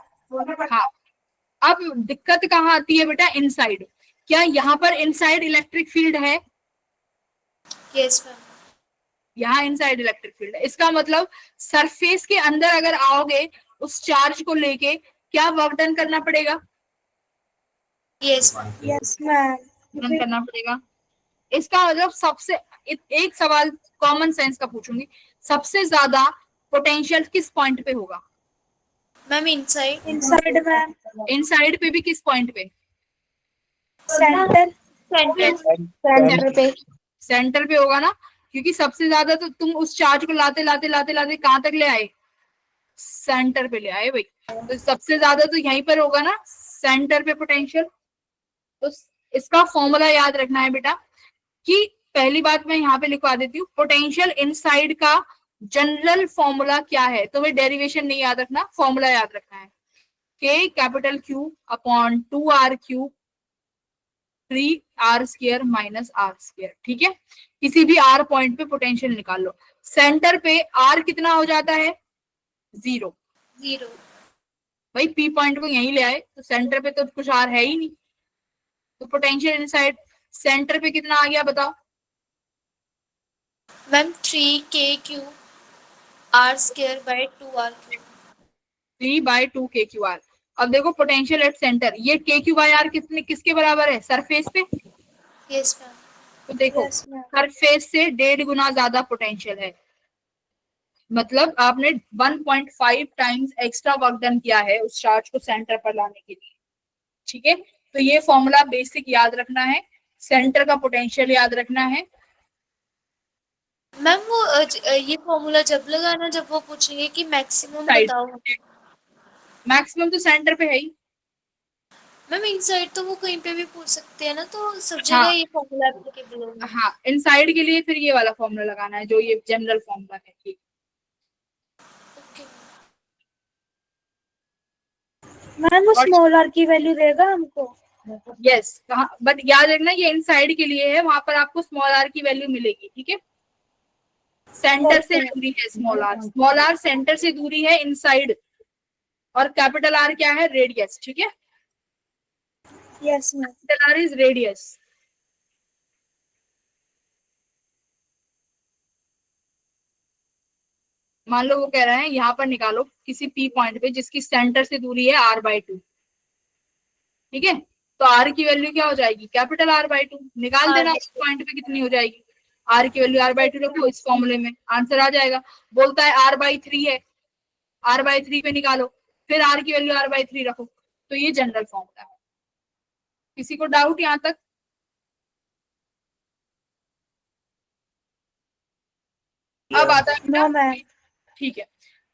हाँ, अब दिक्कत कहाँ आती है बेटा, इनसाइड। क्या यहाँ पर इनसाइड इलेक्ट्रिक फील्ड है? यस मैम, यहाँ इनसाइड इलेक्ट्रिक फील्ड है। इसका मतलब सरफेस के अंदर अगर आओगे उस चार्ज को लेके क्या वर्क डन करना पड़ेगा? Yes yes ma'am. डन करना पड़ेगा। इसका मतलब सबसे एक सवाल कॉमन सेंस का पूछूंगी, सबसे ज्यादा पोटेंशियल किस पॉइंट पे होगा? Ma'am inside, inside ma'am. Inside पे भी किस पॉइंट पे? सेंटर। सेंटर पे। सेंटर पे होगा ना, क्योंकि सबसे ज्यादा तो तुम उस चार्ज को लाते लाते लाते लाते कहां तक ले आए, सेंटर पे ले आए भाई। तो सबसे ज्यादा तो यहीं पर होगा ना, सेंटर पे पोटेंशियल। तो इसका फॉर्मूला याद रखना है बेटा, कि पहली बात मैं यहाँ पे लिखवा देती हूँ, पोटेंशियल इनसाइड का जनरल फॉर्मूला क्या है। तुम्हें डेरिवेशन नहीं याद रखना, फॉर्मूला याद रखना है, K capital Q upon 2R cube 3R square minus R square, ठीक है। किसी भी R पॉइंट पे पोटेंशियल निकाल लो। सेंटर पे आर कितना हो जाता है 0। 0 भाई पी पॉइंट को यहीं ले आए तो सेंटर पे तो कुछ आर है ही नहीं, तो पोटेंशियल इनसाइड सेंटर पे कितना आ गया बताओ। Ma'am 3KQ R² by 2R³। 3/2 KQR। अब देखो पोटेंशियल एट सेंटर, ये KQ/R किसके बराबर है सरफेस पे, यस मैम। तो देखो Yes, ma'am. सरफेस से 1.5 गुना ज्यादा पोटेंशियल है, मतलब आपने 1.5 टाइम्स एक्स्ट्रा वर्क डन किया है उस चार्ज को सेंटर पर लाने के लिए। ठीक है, तो ये फॉर्मूला बेसिक याद रखना है, सेंटर का पोटेंशियल याद रखना है। मैम वो ये फॉर्मूला जब लगाना जब वो पूछेंगे कि मैक्सिमम साइड बताओ। मैक्सिमम तो सेंटर पे है ही। मैम इनसाइड तो वो कहीं पे भी पूछ सकते हैं ना, तो सब हाँ। जगह ये फॉर्मूला एप्लीकेबल होगा। हाँ, इनसाइड के लिए फिर ये वाला फॉर्मूला लगाना है जो ये जनरल फॉर्मूला है। ठीक, ओके। मैम वो और- स्मॉल आर की वैल्यू देगा हमको। यस, बट याद रखना ये इनसाइड के लिए है, वहां पर आपको स्मॉल आर की वैल्यू मिलेगी। ठीक है, सेंटर से Okay. दूरी है स्मॉल आर सेंटर से दूरी है इनसाइड, और कैपिटल आर क्या है रेडियस। ठीक है, yes ma'am. Capital R is radius. मान लो वो कह रहा है यहाँ पर निकालो किसी पी पॉइंट पे जिसकी सेंटर से दूरी है R/2। ठीक है, तो आर की वैल्यू क्या हो जाएगी कैपिटल R/2, निकाल देना उस पॉइंट पे कितनी हो जाएगी। आर की वैल्यू R/2 रखो इस फॉर्मूले में, आंसर आ जाएगा। बोलता है R/3 है, R/3 पे निकालो, फिर आर की वैल्यू R/3 रखो, तो ये जनरल फॉर्मूला है। किसी को डाउट यहाँ तक? अब आता है नो मैम। ठीक है,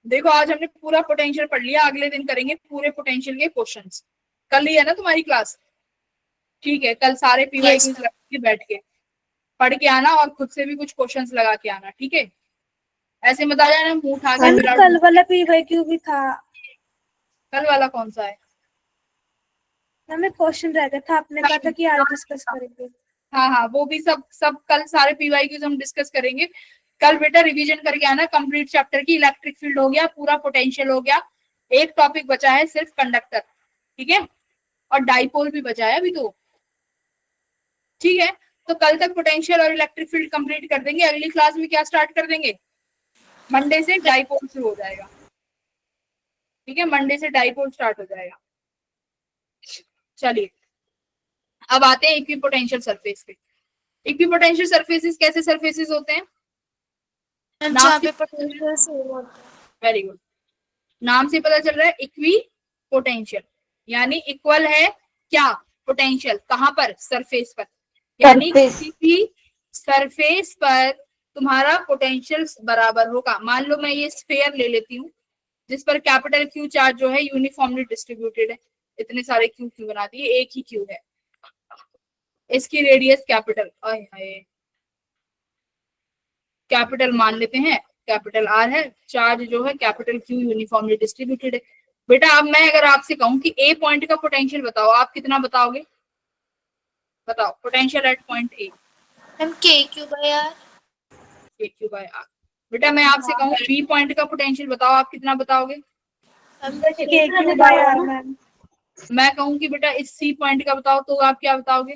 देखो आज हमने पूरा पोटेंशियल पढ़ लिया, अगले दिन करेंगे पूरे पोटेंशियल के क्वेश्चंस। कल ही है ना तुम्हारी क्लास? ठीक है, कल सारे पीवाईक्यूज लगा के बैठ के पढ़ के आना और खुद से भी कुछ क्वेश्चंस लगा के आना। ठीक है, ऐसे मत आ जाना मुंह उठा के मैम विदाउट। कल वाला पीवाईक्यू भी था। कल वाला कौन सा है? मैम एक क्वेश्चन रह गया था, आपने कहा था कि आज डिस्कस करेंगे। हाँ हाँ, वो भी सब सब कल सारे पीवाईक्यूज हम डिस्कस करेंगे। कल बेटा रिवीजन करके आना, कंप्लीट चैप्टर की इलेक्ट्रिक फील्ड हो गया, पूरा पोटेंशियल हो गया, एक टॉपिक बचा है सिर्फ कंडक्टर। ठीक है, और डाइपोल भी बचा है अभी तो। ठीक है, तो कल तक पोटेंशियल और इलेक्ट्रिक फील्ड कंप्लीट कर देंगे। अगली क्लास में क्या स्टार्ट कर देंगे? मंडे से डाइपोल शुरू हो जाएगा। ठीक है, मंडे से डाइपोल स्टार्ट हो जाएगा। चलिए अब आते हैं इक्विपोटेंशियल सरफेस पे। इक्विपोटेंशियल सरफेसेस कैसे सरफेसेस होते हैं? मैम नाम जहाँ से- पे पोटेंशियल सेम होता है। वेरी गुड, नाम से पता चल रहा है इक्विपोटेंशियल यानी इक्वल है क्या पोटेंशियल, कहां पर सरफेस पर, यानी Surface. किसी भी सरफेस पर तुम्हारा पोटेंशियल बराबर होगा। मान लो मैं ये स्फीयर ले लेती हूँ जिस पर कैपिटल क्यू चार्ज जो है यूनिफॉर्मली डिस्ट्रीब्यूटेड है, इतने सारे क्यू क्यू बना दिए, एक ही क्यू है, इसकी रेडियस कैपिटल कैपिटल मान लेते हैं, कैपिटल आर है, चार्ज जो है कैपिटल क्यू यूनिफॉर्मली डिस्ट्रीब्यूटेड है। बेटा अब मैं अगर आपसे कहूं कि ए पॉइंट का पोटेंशियल बताओ, आप कितना बताओगे? बताओ potential at point A. Ma'am KQ/R। KQ/R। बेटा मैं आपसे कहूं बी पॉइंट का पोटेंशियल बताओ, आप कितना बताओगे? KQ by R ma'am. मैं कहूं कि बेटा इस सी पॉइंट का बताओ, तो आप क्या बताओगे?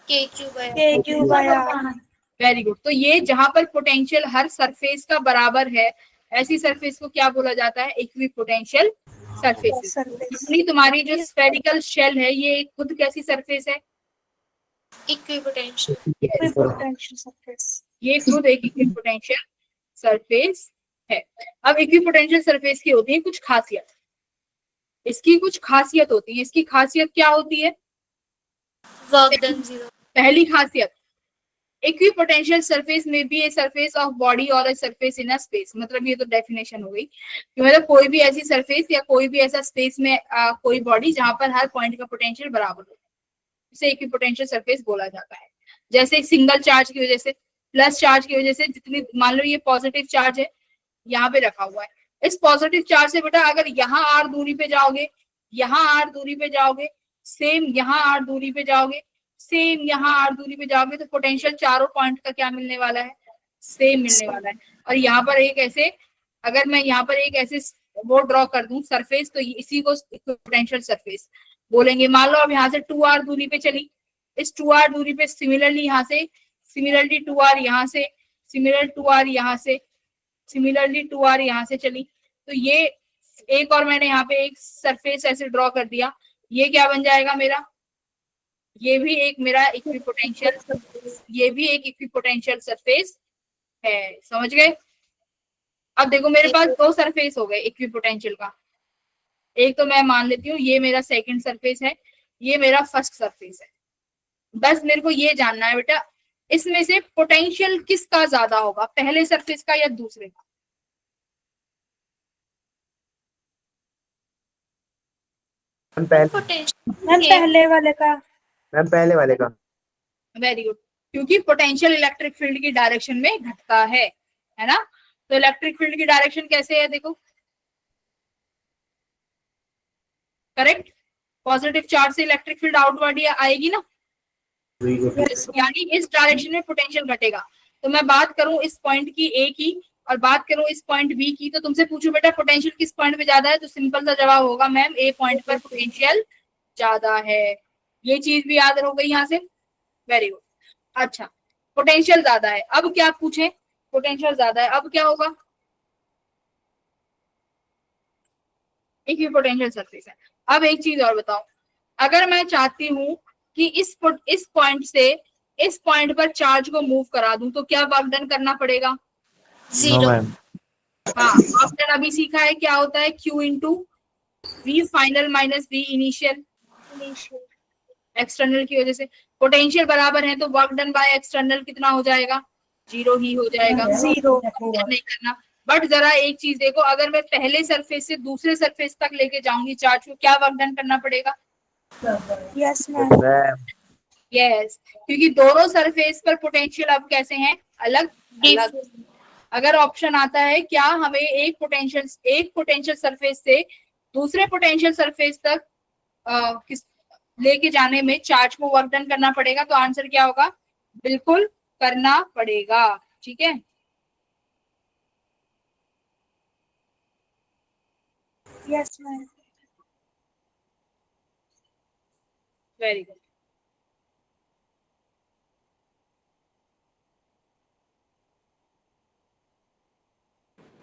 KQ/R। KQ by R। Very good, तो ये जहां पर पोटेंशियल हर सरफेस का बराबर है ऐसी सरफेस को क्या बोला जाता है? Equipotential surfaces. सरफेस। अपनी तुम्हारी जो स्फेरिकल शेल है ये खुद कैसी सरफेस है? इक्विपोटेंशियल। Equipotential surface. ये खुद एक इक्विपोटेंशियल सरफेस है। अब इक्विपोटेंशियल सरफेस की होती है कुछ खासियत, इसकी कुछ खासियत होती है। इसकी खासियत क्या होती है? Work done 0। पहली खासियत, इक्विपोटेंशियल सरफेस में be a surface of body और a surface in a space. मतलब ये तो डेफिनेशन हो गई कि मतलब कोई भी ऐसी सरफेस या कोई भी ऐसा स्पेस में कोई बॉडी जहां पर हर पॉइंट का पोटेंशियल बराबर हो, इसे इक्विपोटेंशियल सरफेस बोला जाता है। जैसे सिंगल चार्ज की वजह से, प्लस चार्ज की वजह से, जितनी मान लो ये पॉजिटिव चार्ज है यहाँ पे रखा हुआ है, इस पॉजिटिव चार्ज से बेटा अगर यहाँ आर दूरी पे जाओगे, यहाँ आर दूरी पे जाओगे, सेम यहाँ आर दूरी पे जाओगे, सेम यहाँ आर दूरी पे जाओगे, तो पोटेंशियल चारों पॉइंट का क्या मिलने वाला है? सेम मिलने वाला है। और यहाँ पर एक ऐसे, अगर मैं यहाँ पर एक ऐसे वो ड्रॉ कर दूं सरफेस, तो इसी को इक्विपोटेंशियल सरफेस बोलेंगे। मान लो अब यहाँ से 2r दूरी पे चली, इस 2r दूरी पे सिमिलरली यहाँ से, सिमिलरली 2r यहाँ से, सिमिलर 2r यहाँ से, सिमिलरली 2r यहाँ से चली, तो ये एक और मैंने यहाँ पे एक सरफेस ऐसे ड्रॉ कर दिया, ये क्या बन जाएगा मेरा, ये भी एक मेरा इक्विपोटेंशियल, ये भी एक इक्विपोटेंशियल सरफेस है। समझ गए? अब देखो मेरे पास दो सरफेस हो गए इक्विपोटेंशियल का, एक तो मैं मान लेती हूँ ये मेरा सेकंड सरफेस है, ये मेरा फर्स्ट सरफेस है। बस मेरे को ये जानना है बेटा, इसमें से पोटेंशियल किसका ज्यादा होगा, पहले सरफेस का या दूसरे का? मैम पहले पोटेंशियल मैम पहले वाले का। मैम पहले वाले का। वेरी गुड, क्योंकि पोटेंशियल इलेक्ट्रिक फील्ड की डायरेक्शन में घटता है ना। तो इलेक्ट्रिक फील्ड की डायरेक्शन कैसे है देखो, करेक्ट, पॉजिटिव चार्ज से इलेक्ट्रिक फील्ड आउटवर्ड आएगी ना, यानी इस डायरेक्शन में पोटेंशियल घटेगा। तो मैं बात करूं इस पॉइंट की ए की और बात करूं इस पॉइंट बी की, तो तुमसे पूछूं बेटा पोटेंशियल किस पॉइंट पे ज्यादा है, तो सिंपल सा जवाब होगा मैम ए पॉइंट पर पोटेंशियल ज्यादा है। ये चीज भी याद हो गई यहाँ से, वेरी गुड। अच्छा, पोटेंशियल ज्यादा है, अब क्या पूछे, पोटेंशियल ज्यादा है अब क्या होगा, इक्विपोटेंशियल सरफेस है। अब एक चीज और बताओ, अगर मैं चाहती हूँ कि इस पॉइंट से इस पॉइंट पर चार्ज को मूव करा दूं, तो क्या वर्क डन करना पड़ेगा? No zero. मैम। हाँ, वर्क डन अभी सीखा है, क्या होता है, Q into V final minus V initial, external की वजह से। पोटेंशियल बराबर है तो वर्क डन बाय एक्सटर्नल कितना हो जाएगा, जीरो ही हो जाएगा, जीरो। नहीं करना। बट जरा एक चीज देखो, अगर मैं पहले सरफेस से दूसरे सरफेस तक लेके जाऊंगी चार्ज को, क्या वर्क डन करना पड़ेगा? Yes ma'am. यस, क्योंकि दोनों सरफेस पर पोटेंशियल अब कैसे हैं, अलग अलग। अगर ऑप्शन आता है क्या हमें एक पोटेंशियल सरफेस से दूसरे पोटेंशियल सरफेस तक लेके जाने में चार्ज को वर्क डन करना पड़ेगा, तो आंसर क्या होगा, बिल्कुल करना पड़ेगा। ठीक है, यस मैम। Very good.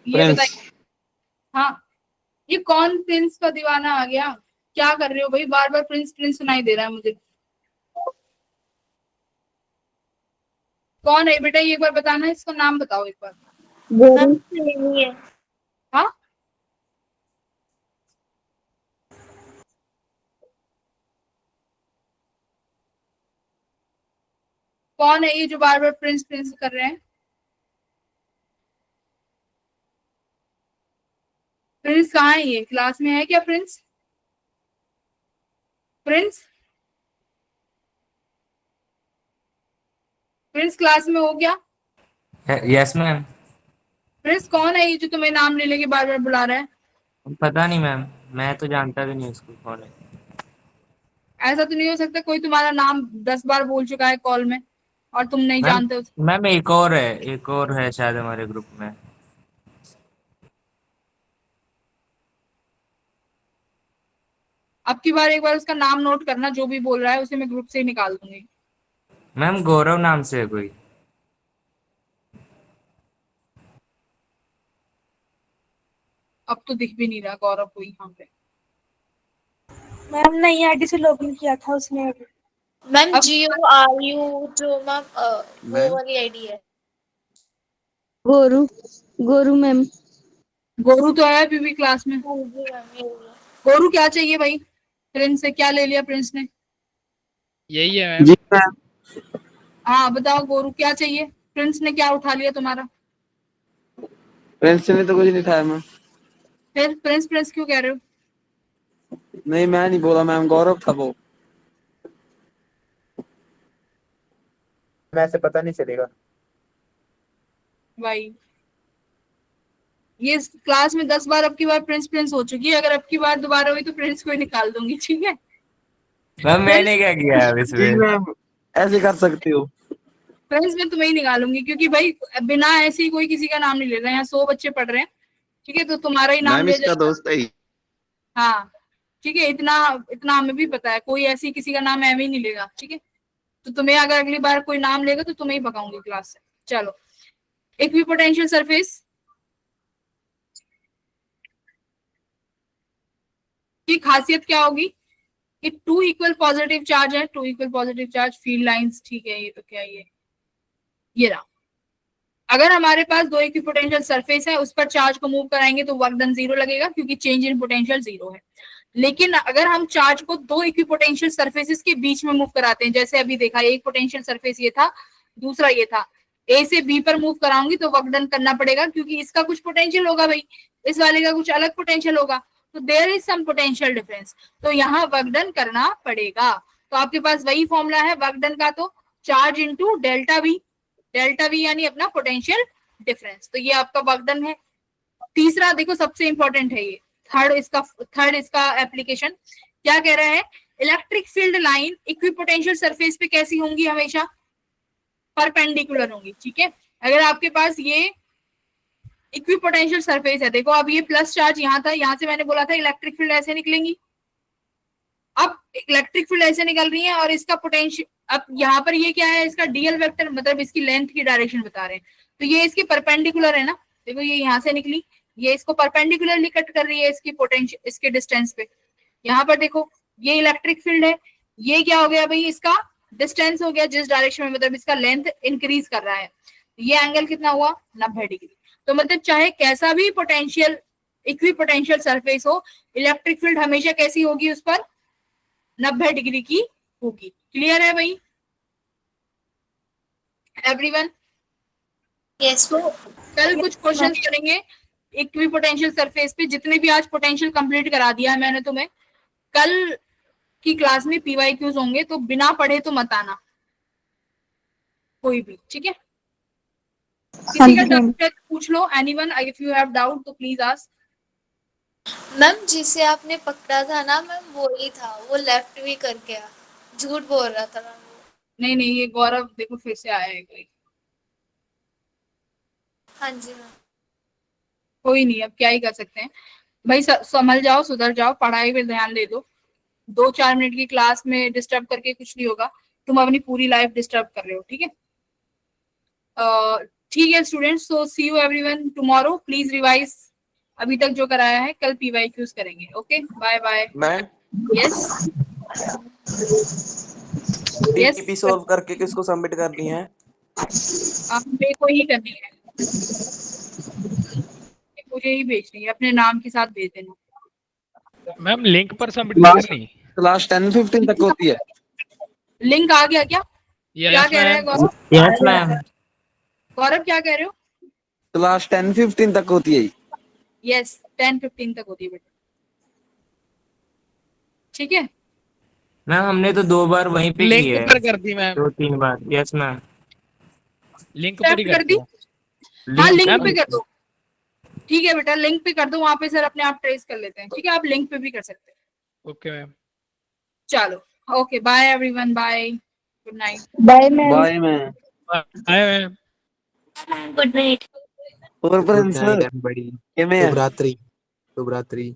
ये प्रिंस। बताइए, हाँ, ये कौन प्रिंस का दीवाना आ गया, क्या कर रहे हो भाई, बार बार प्रिंस प्रिंस सुनाई दे रहा है मुझे। कौन है बेटा, ये एक बार बताना, इसका नाम बताओ एक बार। मैम नहीं है। हाँ, कौन है ये जो बार बार प्रिंस प्रिंस कर रहे हैं? प्रिंस कहाँ है, ये क्लास में है क्या प्रिंस? प्रिंस, प्रिंस क्लास में हो क्या? Yes ma'am. प्रिंस कौन है ये जो तुम्हें नाम ले लेके बार बार बुला रहा है? पता नहीं मैम, मैं तो जानता भी नहीं उसको कौन है। ऐसा तो नहीं हो सकता कोई तुम्हारा नाम 10 बार बोल चुका है कॉल में और तुम नहीं मैम जानते उसको? मैम एक और है शायद हमारे ग्रुप में। अब की बार एक बार उसका नाम नोट करना, जो भी बोल रहा है उसे मैं ग्रुप से ही निकाल दूंगी। मैम गौरव नाम से है कोई। अब तो दिख भी नहीं रहा गौरव कोई यहाँ पे। मैम नई आईडी से लॉगिन किया था उसने अभी। मैम अब- GORU जो मैम वो मैम? वाली आईडी है। गोरू गोरू मैम। गोरू तो है अभी भी क्लास में। हाँ जी मैम, ये वाला। गोरू क्या चाहिए भाई, प्रिंस से क्या ले लिया प्रिंस ने? यही है मैम। जी मैम। हाँ बताओ गोरू क्या चाहिए, प्रिंस ने क्या उठा लिया तुम्हारा? प्रिंस ने तो कुछ नहीं खाया मैम। फिर प्रिंस प्रिंस क्यों कह रहे हो? नहीं मैं नहीं बोला मैम, गौरव था वो। वैसे पता नहीं चलेगा भाई ये क्लास में 10 बार अब की बार प्रिंस प्रिंस हो चुकी है, अगर अब की बार दोबारा हुई तो प्रिंस को ही निकाल दूंगी, ठीक है? मैम। मैंने क्या किया है जी इसमें? मैम, ऐसे कर सकते हो। फ्रेंड्स मैं तुम्हें ही निकालूंगी, क्योंकि भाई बिना ऐसे ही कोई किसी का नाम नहीं ले रहा है, यहाँ 100 बच्चे पढ़ रहे हैं, ठीक है, तो तुम्हारा ही नाम मैम ले इसका जाएगा। दोस्त है ही। हाँ ठीक है, इतना इतना हमें भी पता है, कोई ऐसी किसी का नाम एम ही नहीं लेगा, ठीक है। तो तुम्हें अगर अगली बार कोई नाम लेगा तो तुम्हें ही भगाऊंगी क्लास से। चलो, इक्विपोटेंशियल सरफेस की खासियत क्या होगी कि टू इक्वल पॉजिटिव चार्ज है, two equal positive charge field lines, ठीक है। ये तो क्या ये रहा। अगर हमारे पास दो इक्विपोटेंशियल सरफेस है, उस पर चार्ज को मूव कराएंगे तो वर्क डन 0 लगेगा, क्योंकि चेंज इन पोटेंशियल 0 है। लेकिन अगर हम चार्ज को दो इक्विपोटेंशियल सरफेसेस के बीच में मूव कराते हैं, जैसे अभी देखा, एक पोटेंशियल सरफेस ये था, दूसरा ये था, ए से बी पर मूव कराऊंगी तो वर्क डन करना पड़ेगा, क्योंकि इसका कुछ पोटेंशियल होगा भाई, इस वाले का कुछ अलग पोटेंशियल होगा, तो there is some potential difference, तो यहाँ वर्क डन करना पड़ेगा। तो आपके पास वही फॉर्मूला है वर्क डन का, तो चार्ज इंटू डेल्टा वी यानी अपना पोटेंशियल डिफरेंस, तो ये आपका वर्क डन है। तीसरा देखो, सबसे इंपॉर्टेंट है ये, थर्ड इसका एप्लीकेशन क्या कह रहा है, electric field line equipotential surface पे कैसी होंगी, हमेशा परपेंडिकुलर होंगी, ठीक है। अगर आपके पास ये इक्विपोटेंशियल सरफेस है, देखो अब ये प्लस चार्ज यहाँ था, यहाँ से मैंने बोला था इलेक्ट्रिक फील्ड ऐसे निकलेंगी, अब इलेक्ट्रिक फील्ड ऐसे निकल रही है और इसका पोटेंशियल, अब यहाँ पर ये क्या है, इसका डीएल वेक्टर मतलब इसकी लेंथ की डायरेक्शन बता रहे हैं, तो ये इसके परपेंडिकुलर है ना, देखो ये यहाँ से निकली, ये इसको परपेंडिकुलरली कट कर रही है इसकी पोटेंशियल, इसके डिस्टेंस पे। यहाँ पर देखो ये इलेक्ट्रिक फील्ड है, ये क्या हो गया भाई, इसका डिस्टेंस हो गया जिस डायरेक्शन में, मतलब इसका लेंथ इंक्रीज कर रहा है, ये एंगल कितना हुआ, 90 डिग्री। तो मतलब चाहे कैसा भी पोटेंशियल इक्विपोटेंशियल सरफेस हो, इलेक्ट्रिक फील्ड हमेशा कैसी होगी, उस पर 90 डिग्री की होगी। क्लियर है भाई एवरीवन? यस। तो कल कुछ क्वेश्चंस करेंगे इक्विपोटेंशियल सरफेस पे, जितने भी आज पोटेंशियल कंप्लीट करा दिया है मैंने तुम्हें, कल की क्लास में पीवाईक्यूज होंगे, तो बिना पढ़े तो मत आना कोई भी, ठीक है। किसी का डाउट पूछ लो, anyone, if you have doubt तो प्लीज आस्क। मैम जिसे आपने पकड़ा था ना मैम, वो ही था, वो लेफ्ट भी करके आ, झूठ बोल रहा था मैम। नहीं नहीं, ये गौरव देखो फिर से आया है कोई। हाँ जी मैम। कोई नहीं, अब क्या ही कर सकते हैं भाई, संभल जाओ, सुधर जाओ, पढ़ाई पे ध्यान दे दो। 2-4 मिनट की क्लास में डिस्टर्ब करके कुछ नहीं होगा, तुम अपनी पूरी लाइफ डिस्टर्ब कर रहे हो, ठीक है। ठीक है students, so see you everyone tomorrow, please revise अभी तक जो कराया है, कल पीवाईक्यूज करेंगे। Okay, bye bye. Ma'am yes TP solve करके किसको सबमिट करनी है? आप मेरे को ही करनी है, मुझे ही भेजनी है, अपने नाम के साथ भेज देना। मैम लिंक पर सबमिट करनी। क्लास 10-15 तक होती है। लिंक आ गया क्या? क्या कह रहे हैं गौरव? Yes ma'am. गौरव क्या कह रहे हो? क्लास 10-15 तक होती है। यस 10-15 तक होती है बेटा, ठीक है। मैम हमने तो 2 बार वहीं पे की लिंक है, पर कर दी मैम, 2-3 बार। Yes ma'am. लिंक पर ही कर दी? हाँ लिंक पे कर दो, ठीक है बेटा, लिंक पे कर दो, वहां पे सर अपने आप ट्रेस कर लेते हैं, ठीक है। आप लिंक पे भी कर सकते हैं। Okay ma'am. चलो okay, bye everyone, bye, good night. Bye ma'am. Bye ma'am. Bye ma'am. Good night. और प्रिंस बड़ी किਵੇਂ ਆ? शुभ रात्रि। शुभ रात्रि।